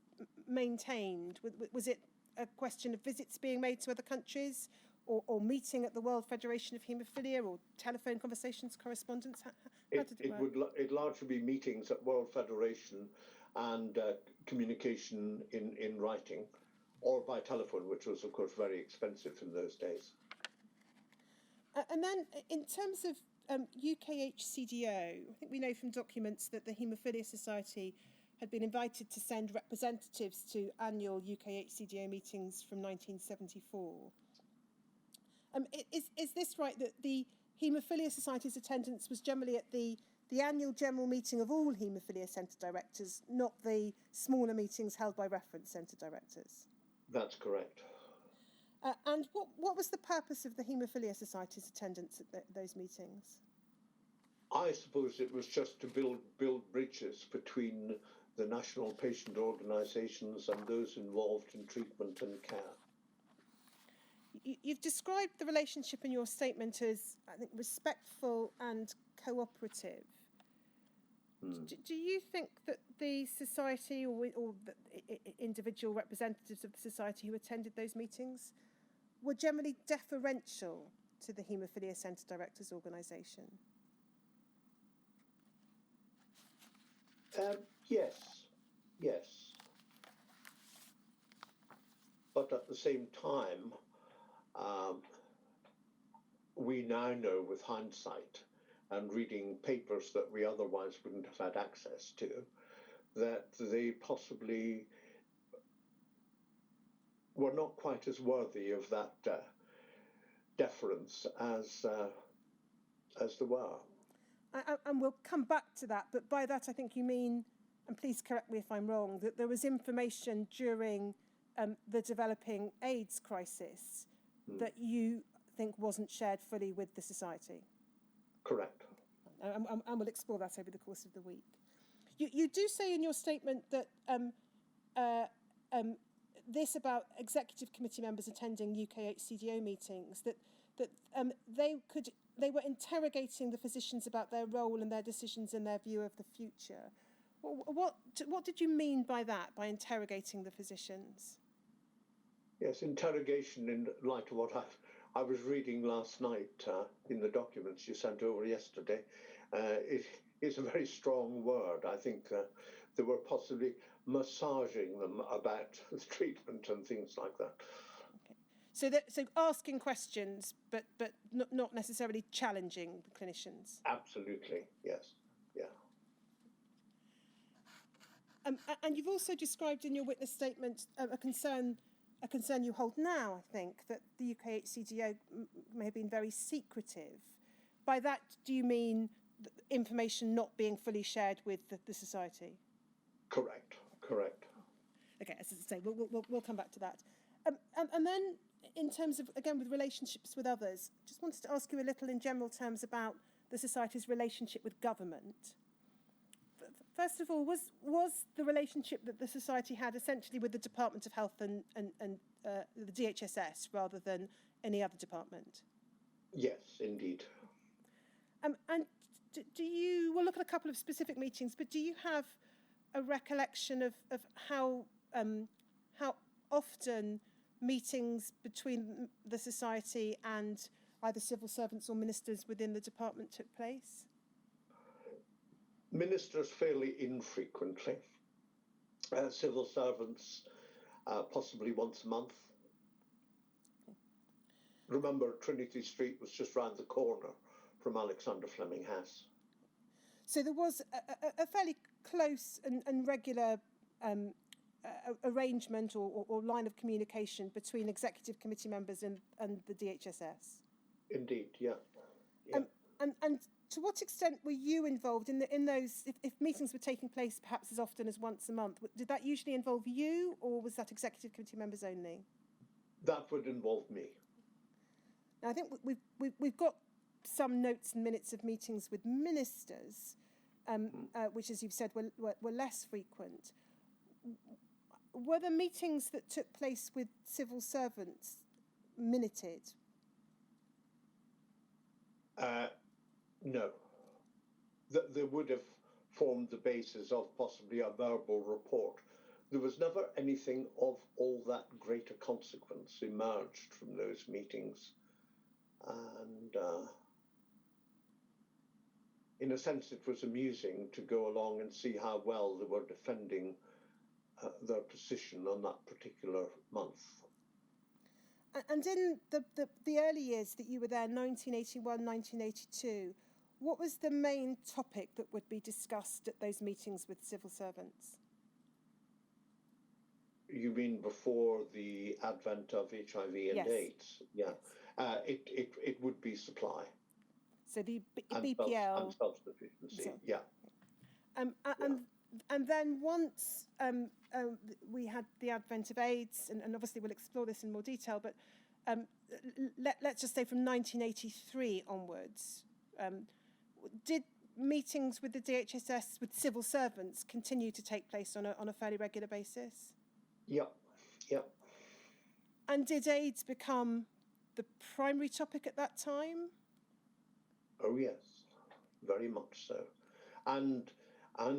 maintained? Was it a question of visits being made to other countries, or meeting at the World Federation of Haemophilia, or telephone conversations, correspondence? How did it work? It'd largely be meetings at World Federation and communication in writing, or by telephone, which was, of course, very expensive in those days. And then, in terms of UKHCDO, I think we know from documents that the Haemophilia Society had been invited to send representatives to annual UKHCDO meetings from 1974. Is this right, that the Haemophilia Society's attendance was generally at the annual general meeting of all Haemophilia Centre directors, not the smaller meetings held by reference centre directors? That's correct. And what was the purpose of the Haemophilia Society's attendance at those meetings? I suppose it was just to build bridges between the national patient organisations and those involved in treatment and care. You've described the relationship in your statement as, I think, respectful and cooperative. Do you think that the society or the individual representatives of the society who attended those meetings were generally deferential to the Haemophilia Centre Directors Organisation? Yes. But at the same time, we now know with hindsight and reading papers that we otherwise wouldn't have had access to, that they possibly were not quite as worthy of that deference as there were. And we'll come back to that, but by that I think you mean, and please correct me if I'm wrong, that there was information during the developing AIDS crisis that you think wasn't shared fully with the society. Correct. And we'll explore that over the course of the week. You do say in your statement that this about executive committee members attending UKHCDO meetings, that they were interrogating the physicians about their role and their decisions and their view of the future. What did you mean by that, by interrogating the physicians? Yes, interrogation in light of what I was reading last night in the documents you sent over yesterday. It is a very strong word. I think they were possibly massaging them about the treatment and things like that. Okay. So asking questions, but not necessarily challenging the clinicians. Absolutely, yes, yeah. And you've also described in your witness statement a concern you hold now, I think, that the UKHCDO may have been very secretive. By that, do you mean information not being fully shared with the society? Correct. Okay, as I say, we'll come back to that. And then, in terms of, again, with relationships with others, just wanted to ask you a little in general terms about the society's relationship with government. First of all, was the relationship that the society had essentially with the Department of Health and the DHSS rather than any other department? Yes, indeed. And we'll look at a couple of specific meetings, but do you have a recollection of how often meetings between the society and either civil servants or ministers within the department took place? Ministers fairly infrequently. Civil servants possibly once a month. Remember, Trinity Street was just round the corner from Alexander Fleming House. So there was a fairly close and regular arrangement or line of communication between executive committee members and the DHSS. Indeed, yeah. And to what extent were you involved in those? If meetings were taking place perhaps as often as once a month, did that usually involve you, or was that executive committee members only? That would involve me. Now, I think we've got some notes and minutes of meetings with ministers, which, as you've said, were less frequent. were the meetings that took place with civil servants minuted? No. They would have formed the basis of possibly a verbal report. There was never anything of all that greater consequence emerged from those meetings. And in a sense, it was amusing to go along and see how well they were defending their position on that particular month. And in the early years that you were there, 1981, 1982, what was the main topic that would be discussed at those meetings with civil servants? You mean before the advent of HIV and Yes. AIDS? Yeah. Yes. It would be supply. So the And BPL. and self-sufficiency, So, yeah. And then once we had the advent of AIDS, and obviously we'll explore this in more detail, but let's just say from 1983 onwards, did meetings with the DHSS with civil servants continue to take place on a fairly regular basis? Yeah. And did AIDS become the primary topic at that time? Oh yes, very much so, and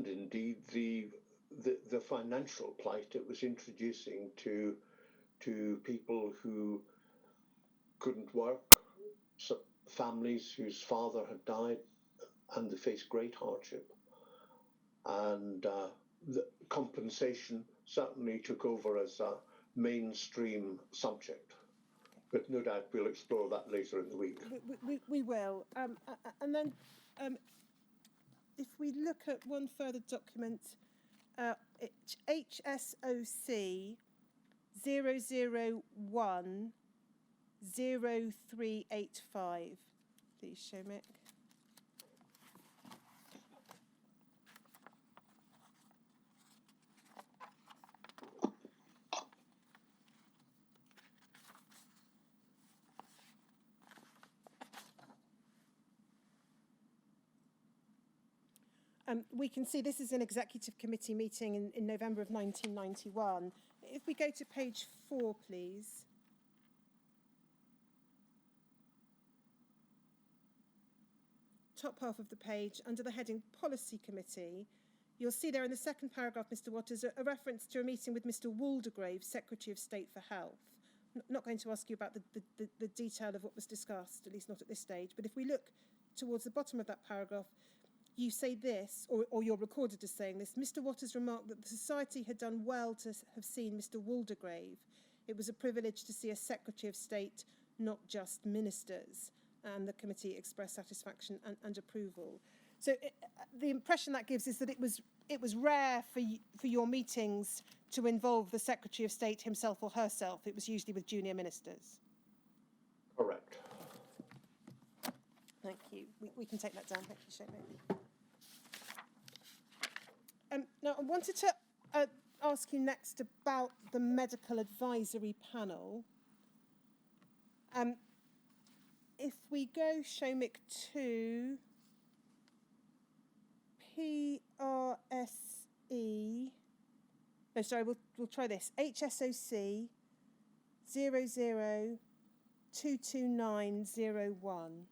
indeed the financial plight it was introducing to people who couldn't work, so families whose father had died, and they faced great hardship, and the compensation certainly took over as a mainstream subject. But no doubt we'll explore that later in the week. We will. And then if we look at one further document, HSOC 001 0385. Please, Shomik. We can see this is an executive committee meeting in November of 1991. If we go to page 4, please. Top half of the page, under the heading Policy Committee, you'll see there in the second paragraph, Mr. Waters, a reference to a meeting with Mr. Waldegrave, Secretary of State for Health. Not going to ask you about the detail of what was discussed, at least not at this stage, but if we look towards the bottom of that paragraph, you say this, or you're recorded as saying this: Mr. Waters remarked that the Society had done well to have seen Mr. Waldegrave. It was a privilege to see a Secretary of State, not just ministers. And the committee expressed satisfaction and approval. So the impression that gives is that it was rare for your meetings to involve the Secretary of State himself or herself. It was usually with junior ministers. Correct. Thank you. We can take that down. Thank you, Shomik. Now, I wanted to ask you next about the medical advisory panel. If we go, Shomik, to PRSE, no, sorry, we'll try this. HSOC 0022901.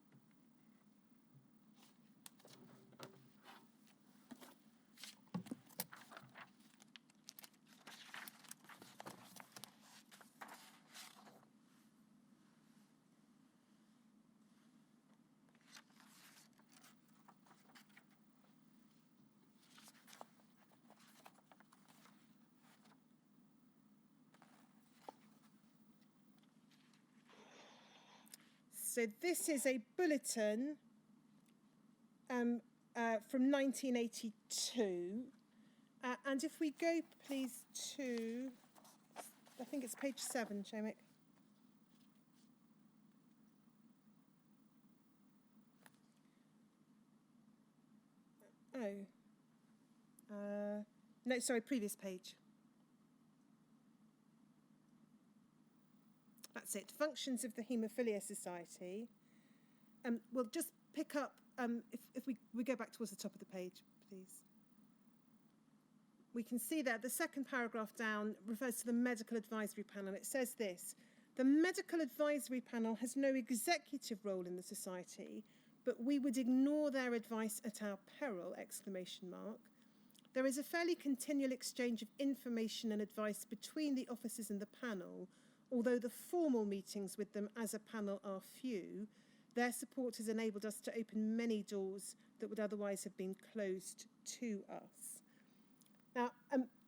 So this is a bulletin from 1982. And if we go, please, to, I think it's page 7, Shomik. No, sorry, previous page. That's it. Functions of the Haemophilia Society. We'll just pick up, if we go back towards the top of the page, please. we can see that the second paragraph down refers to the medical advisory panel. It says this: the medical advisory panel has no executive role in the society, but we would ignore their advice at our peril, exclamation mark. There is a fairly continual exchange of information and advice between the officers and the panel, although the formal meetings with them as a panel are few. Their support has enabled us to open many doors that would otherwise have been closed to us. Now,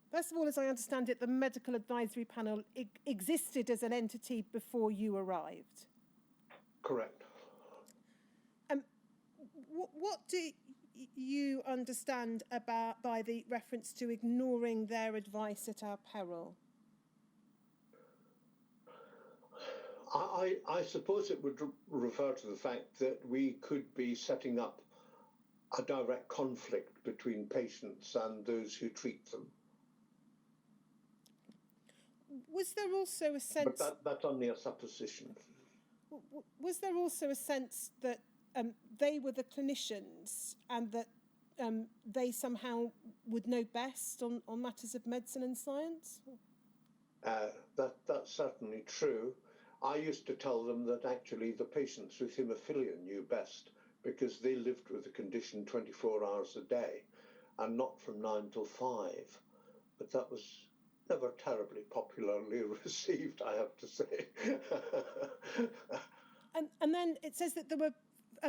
first of all, as I understand it, the medical advisory panel existed as an entity before you arrived. Correct. What do you understand by the reference to ignoring their advice at our peril? I suppose it would refer to the fact that we could be setting up a direct conflict between patients and those who treat them. Was there also a sense... But that's only a supposition. Was there also a sense that they were the clinicians and that they somehow would know best on matters of medicine and science? That's certainly true. I used to tell them that actually the patients with haemophilia knew best because they lived with the condition 24 hours a day and not from 9 till 5. But that was never terribly popularly received, I have to say. And then it says that there were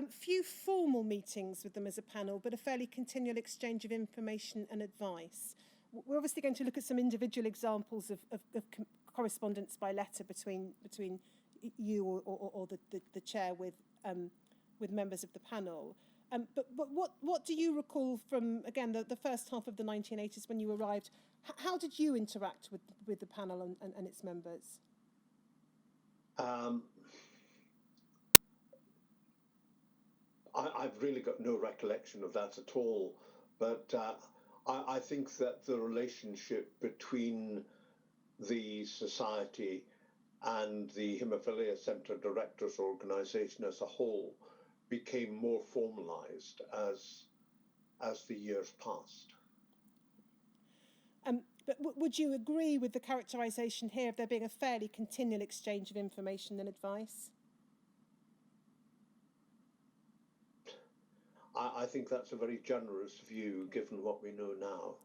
few formal meetings with them as a panel, but a fairly continual exchange of information and advice. We're obviously going to look at some individual examples of correspondence by letter between you or the chair with members of the panel. But what do you recall from, again, the first half of the 1980s when you arrived? How did you interact with the panel and its members? I've really got no recollection of that at all, but I think that the relationship between the society and the Haemophilia Centre Directors Organisation as a whole became more formalised as the years passed. But would you agree with the characterisation here of there being a fairly continual exchange of information and advice? I think that's a very generous view given what we know now.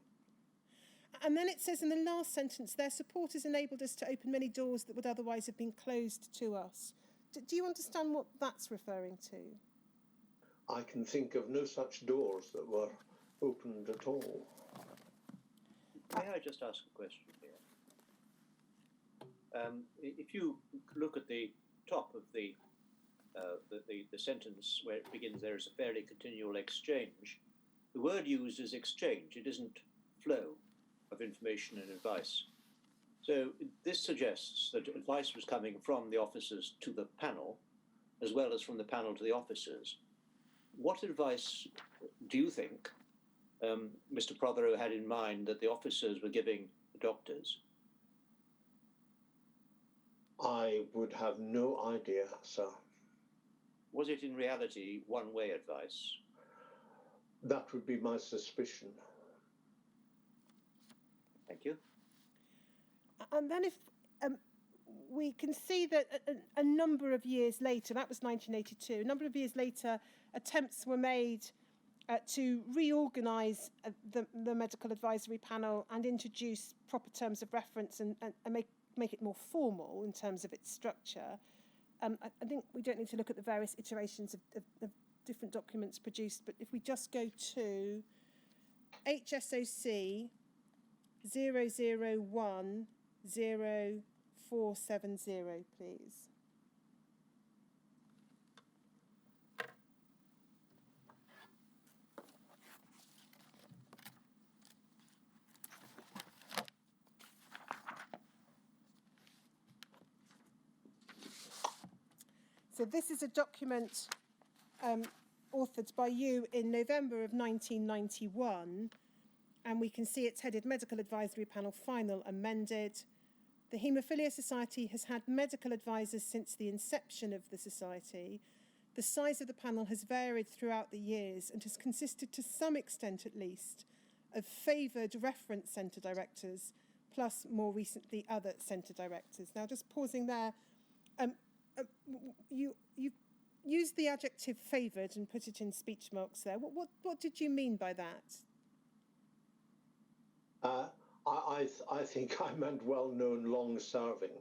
And then it says in the last sentence, their support has enabled us to open many doors that would otherwise have been closed to us. Do you understand what that's referring to? I can think of no such doors that were opened at all. May I just ask a question here? If you look at the top of the sentence where it begins, there is a fairly continual exchange. The word used is exchange. It isn't flow of information and advice. So this suggests that advice was coming from the officers to the panel, as well as from the panel to the officers. What advice do you think Mr. Prothero had in mind that the officers were giving the doctors? I would have no idea, sir. Was it in reality one-way advice? That would be my suspicion. Thank you. And then if we can see that a number of years later, that was 1982, a number of years later, attempts were made to reorganise the medical advisory panel and introduce proper terms of reference and make it more formal in terms of its structure. I think we don't need to look at the various iterations of different documents produced, but if we just go to HSOC 0010 470, please. So this is a document authored by you in November of 1991, and we can see it's headed Medical Advisory Panel Final Amended. The Haemophilia Society has had medical advisors since the inception of the society. The size of the panel has varied throughout the years and has consisted, to some extent at least, of favoured reference centre directors, plus more recently other centre directors. Now, just pausing there, you used the adjective favoured and put it in speech marks there. What did you mean by that? I think I meant well-known, long-serving.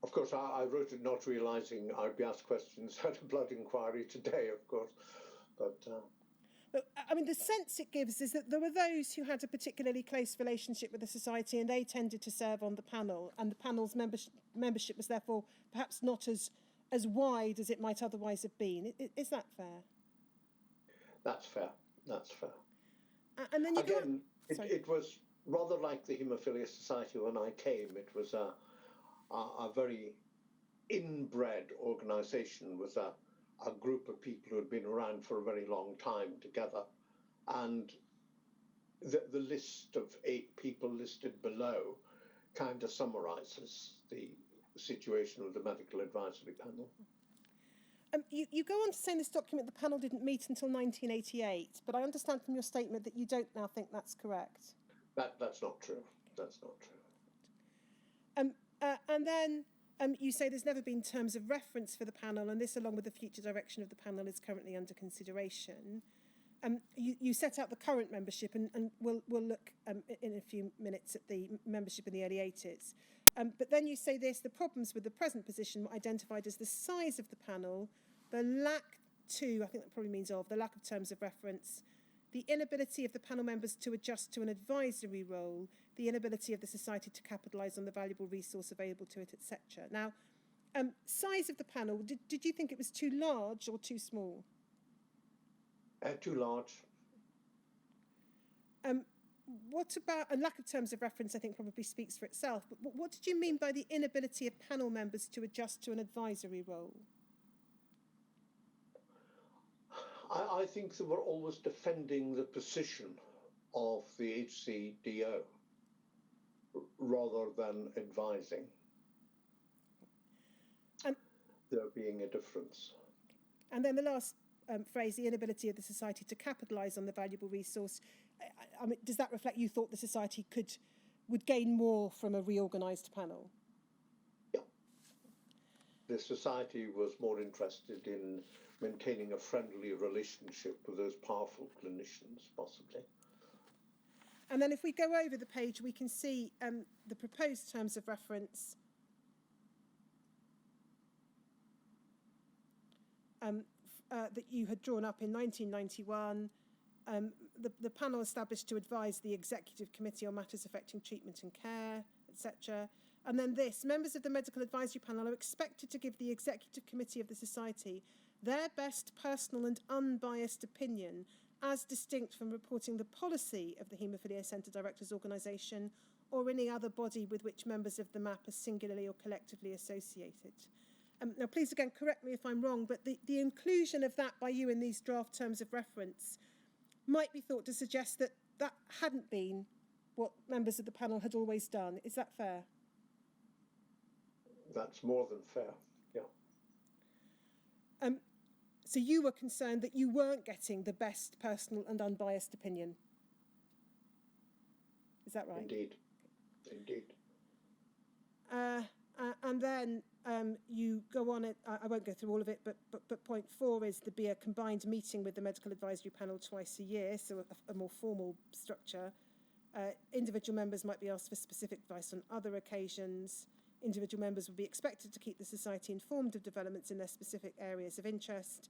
Of course, I wrote it not realising I'd be asked questions at a blood inquiry today, of course. But I mean, the sense it gives is that there were those who had a particularly close relationship with the society and they tended to serve on the panel, and the panel's membership was therefore perhaps not as wide as it might otherwise have been. Is that fair? That's fair. That's fair. And then you again, it was rather like the Haemophilia Society when I came. It was a very inbred organisation with a group of people who had been around for a very long time together. And the list of 8 people listed below kind of summarises the situation of the medical advisory panel. You go on to say in this document the panel didn't meet until 1988, but I understand from your statement that you don't now think that's correct. That's not true. That's not true. And then you say there's never been terms of reference for the panel, and this, along with the future direction of the panel, is currently under consideration. You set out the current membership, and we'll look in a few minutes at the membership in the early 80s. But then you say this: the problems with the present position were identified as the size of the panel, the lack I think that probably means the lack of terms of reference, the inability of the panel members to adjust to an advisory role, the inability of the society to capitalise on the valuable resource available to it, etc. Now, size of the panel, did you think it was too large or too small? Too large. What about, and lack of terms of reference I think probably speaks for itself, but what did you mean by the inability of panel members to adjust to an advisory role? I think they were always defending the position of the HCDO rather than advising. There being a difference. And then the last phrase, the inability of the society to capitalise on the valuable resource. I mean, does that reflect you thought the society would gain more from a reorganised panel? Yeah. The society was more interested in maintaining a friendly relationship with those powerful clinicians, possibly. And then if we go over the page, we can see the proposed terms of reference that you had drawn up in 1991. The panel established to advise the Executive Committee on matters affecting treatment and care, etc. And then this: members of the Medical Advisory Panel are expected to give the Executive Committee of the Society their best personal and unbiased opinion, as distinct from reporting the policy of the Haemophilia Centre Directors Organisation or any other body with which members of the MAP are singularly or collectively associated. Now, please, again, correct me if I'm wrong, but the inclusion of that by you in these draft terms of reference might be thought to suggest that that hadn't been what members of the panel had always done. Is that fair? That's more than fair, yeah. So you were concerned that you weren't getting the best personal and unbiased opinion. Is that right? Indeed. Indeed. And then you go on it. I won't go through all of it, but point 4 is there be a combined meeting with the medical advisory panel twice a year, so a more formal structure. Individual members might be asked for specific advice on other occasions. Individual members will be expected to keep the society informed of developments in their specific areas of interest.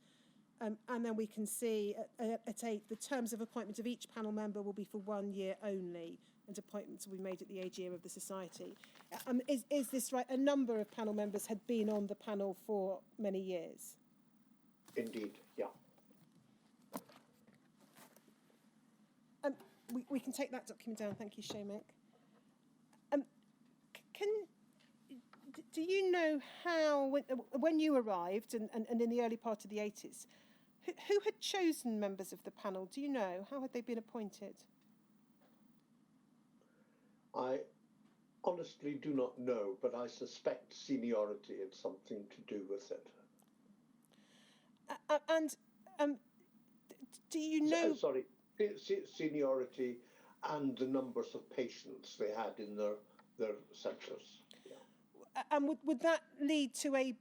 And then we can see at 8, the terms of appointment of each panel member will be for 1 year only, and appointments will be made at the AGM of the society. Is this right? A number of panel members had been on the panel for many years. Indeed, yeah. We can take that document down. Thank you, Seamus. Do you know how, when you arrived and in the early part of the 80s, who had chosen members of the panel? Do you know? How had they been appointed? I honestly do not know, but I suspect seniority had something to do with it. And do you know? Seniority and the numbers of patients they had in their centres. Yeah. And would that lead to a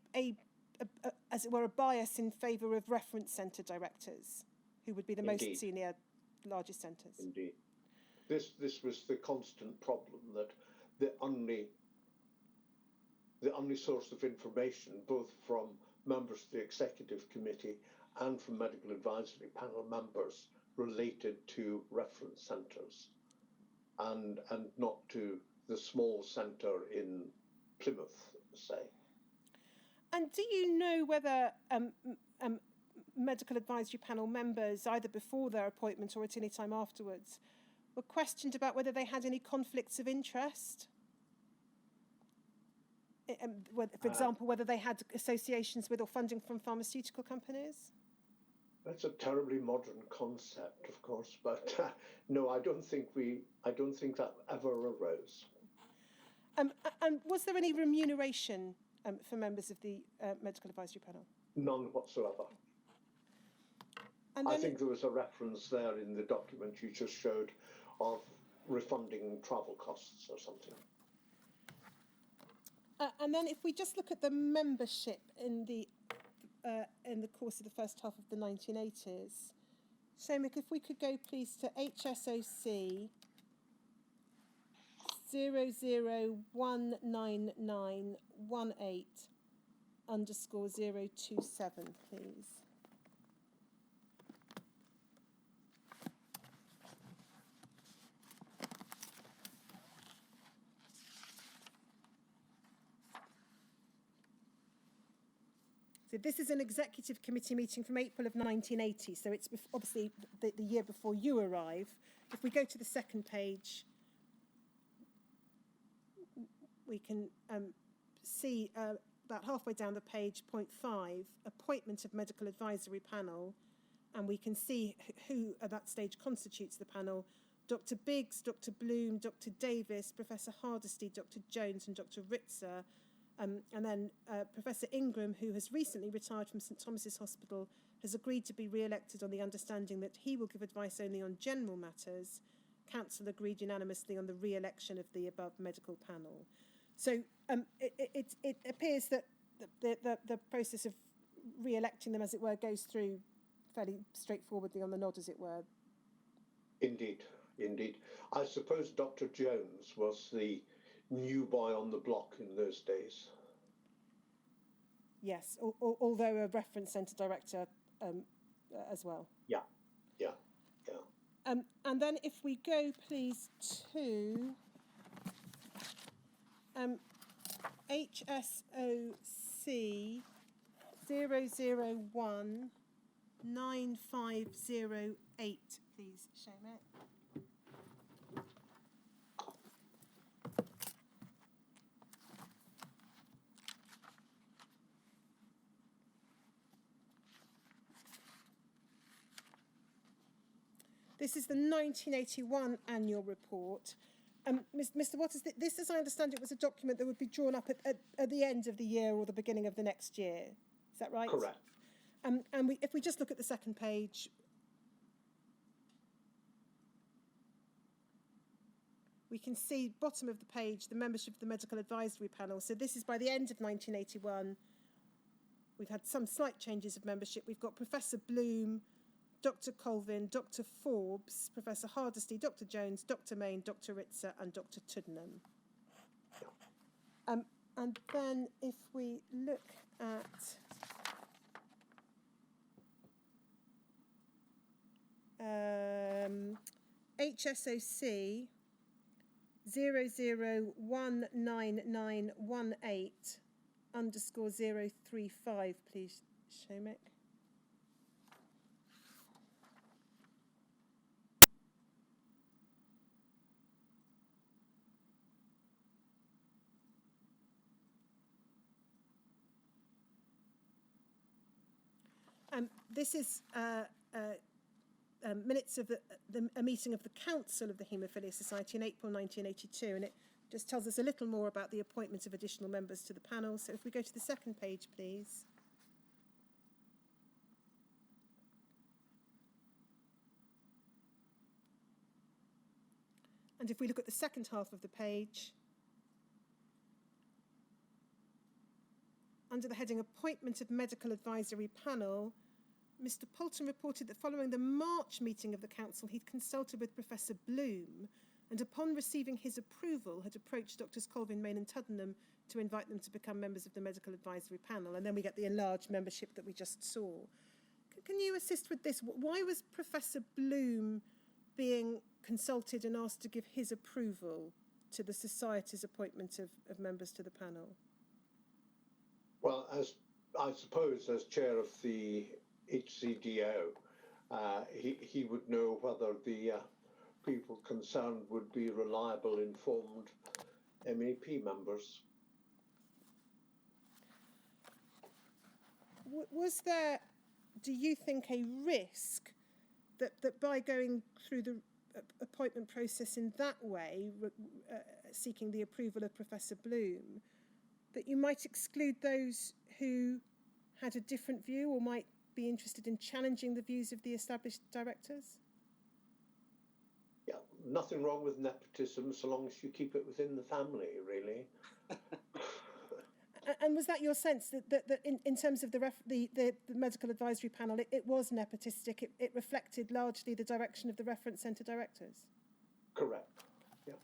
as it were, a bias in favour of reference centre directors, who would be the Indeed. most senior, largest centres? Indeed. This was the constant problem, that the only source of information, both from members of the executive committee and from medical advisory panel members, related to reference centres and not to the small centre in Plymouth, say. And do you know whether medical advisory panel members, either before their appointment or at any time afterwards, were questioned about whether they had any conflicts of interest? For example, whether they had associations with or funding from pharmaceutical companies? That's a terribly modern concept, of course, but no, I don't think that ever arose. And was there any remuneration for members of the medical advisory panel? None whatsoever. And I think there was a reference there in the document you just showed of refunding travel costs or something. And then if we just look at the membership in the course of the first half of the 1980s, Seamus, if we could go please to HSOC 0019918027, please. So this is an executive committee meeting from April of 1980, so it's obviously the year before you arrive. If we go to the second page, we can see about halfway down the page, point 5, appointment of medical advisory panel, and we can see who at that stage constitutes the panel: Dr. Biggs, Dr. Bloom, Dr. Davis, Professor Hardesty, Dr. Jones and Dr. Ritzer. And then Professor Ingram, who has recently retired from St Thomas's Hospital, has agreed to be re-elected on the understanding that he will give advice only on general matters. Council agreed unanimously on the re-election of the above medical panel. So it appears that the process of re-electing them, as it were, goes through fairly straightforwardly on the nod, as it were. Indeed, indeed. I suppose Dr. Jones was the new boy on the block in those days. Yes, although a reference centre director as well. Yeah. And then if we go, please, to HSOC 0019508, please, Seamus. This is the 1981 annual report. Mr. Waters, this, as I understand it, was a document that would be drawn up at the end of the year or the beginning of the next year. Is that right? Correct. And if we just look at the second page, we can see bottom of the page, the membership of the medical advisory panel. So this is by the end of 1981. We've had some slight changes of membership. We've got Professor Bloom, Dr. Colvin, Dr. Forbes, Professor Hardesty, Dr. Jones, Dr. Main, Dr. Ritzer and Dr. Tuddenham. And then if we look at HSOC 00199918_035, please, Seamus. This is minutes of a meeting of the Council of the Haemophilia Society in April 1982, and it just tells us a little more about the appointment of additional members to the panel. So if we go to the second page, please. And if we look at the second half of the page, under the heading Appointment of Medical Advisory Panel, Mr. Poulton reported that following the March meeting of the Council, he'd consulted with Professor Bloom and upon receiving his approval had approached Drs. Colvin, Main and Tuddenham to invite them to become members of the Medical Advisory Panel. And then we get the enlarged membership that we just saw. Can you assist with this? Why was Professor Bloom being consulted and asked to give his approval to the Society's appointment of members to the panel? Well, as I suppose as chair of the HCDO, he would know whether the people concerned would be reliable, informed MAP members. Was there, do you think, a risk that by going through the appointment process in that way, seeking the approval of Professor Bloom, that you might exclude those who had a different view or might be interested in challenging the views of the established directors? Yeah, nothing wrong with nepotism so long as you keep it within the family, really. And was that your sense that in terms of the medical advisory panel, it was nepotistic? It reflected largely the direction of the reference centre directors? Correct. Yeah.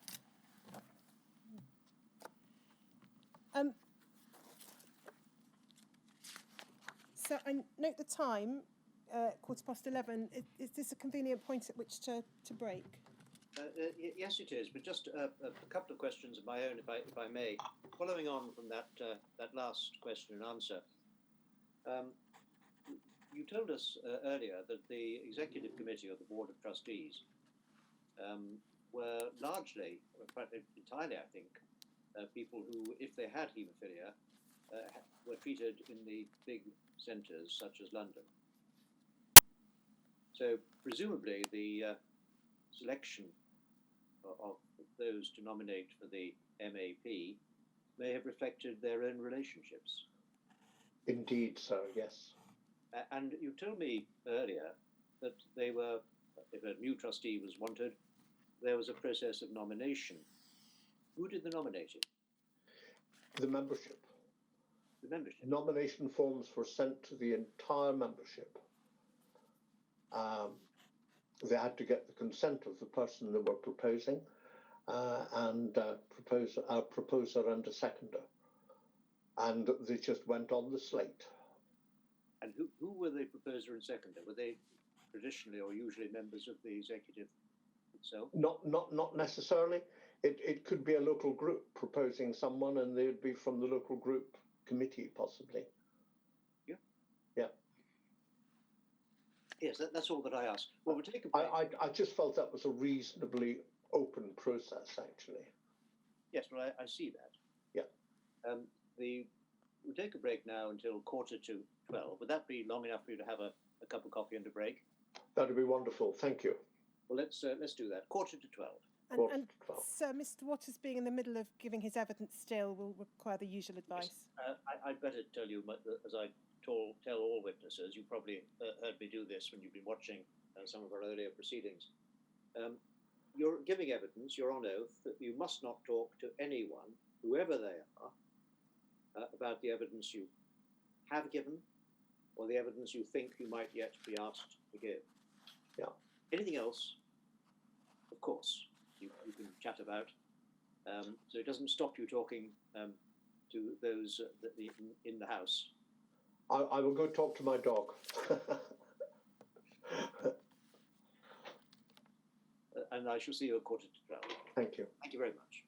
So I note the time, 11:15. Is this a convenient point at which to break? Yes, it is. But just a couple of questions of my own, if I may. Following on from that last question and answer, you told us earlier that the Executive Committee or the Board of Trustees were largely, entirely, I think, people who, if they had haemophilia, were treated in the big centres such as London. So presumably the selection of those to nominate for the MAP may have reflected their own relationships. Indeed, sir, yes. And you told me earlier that they were, if a new trustee was wanted, there was a process of nomination. Who did the nominating? The membership. The membership. Nomination forms were sent to the entire membership. They had to get the consent of the person they were proposing, and a proposer and a seconder. And they just went on the slate. And who were the proposer and seconder? Were they traditionally or usually members of the executive itself? Not necessarily. It could be a local group proposing someone, and they'd be from the local group committee, possibly. Yeah. Yeah. Yes, that's all that I asked. Well, we'll take a break. I just felt that was a reasonably open process, actually. Yes, well, I see that. Yeah. We'll take a break now until 11:45. Would that be long enough for you to have a cup of coffee and a break? That'd be wonderful. Thank you. Well, let's do that. 11:45. And Sir, Mr. Waters being in the middle of giving his evidence still will require the usual advice. Yes, I'd better tell you, as I tell all witnesses, you probably heard me do this when you've been watching some of our earlier proceedings. You're giving evidence, you're on oath, that you must not talk to anyone, whoever they are, about the evidence you have given or the evidence you think you might yet be asked to give. Yeah. Anything else, of course, you can chat about. So it doesn't stop you talking to those in the house. I will go talk to my dog. And I shall see you at 11:45. Thank you. Thank you very much.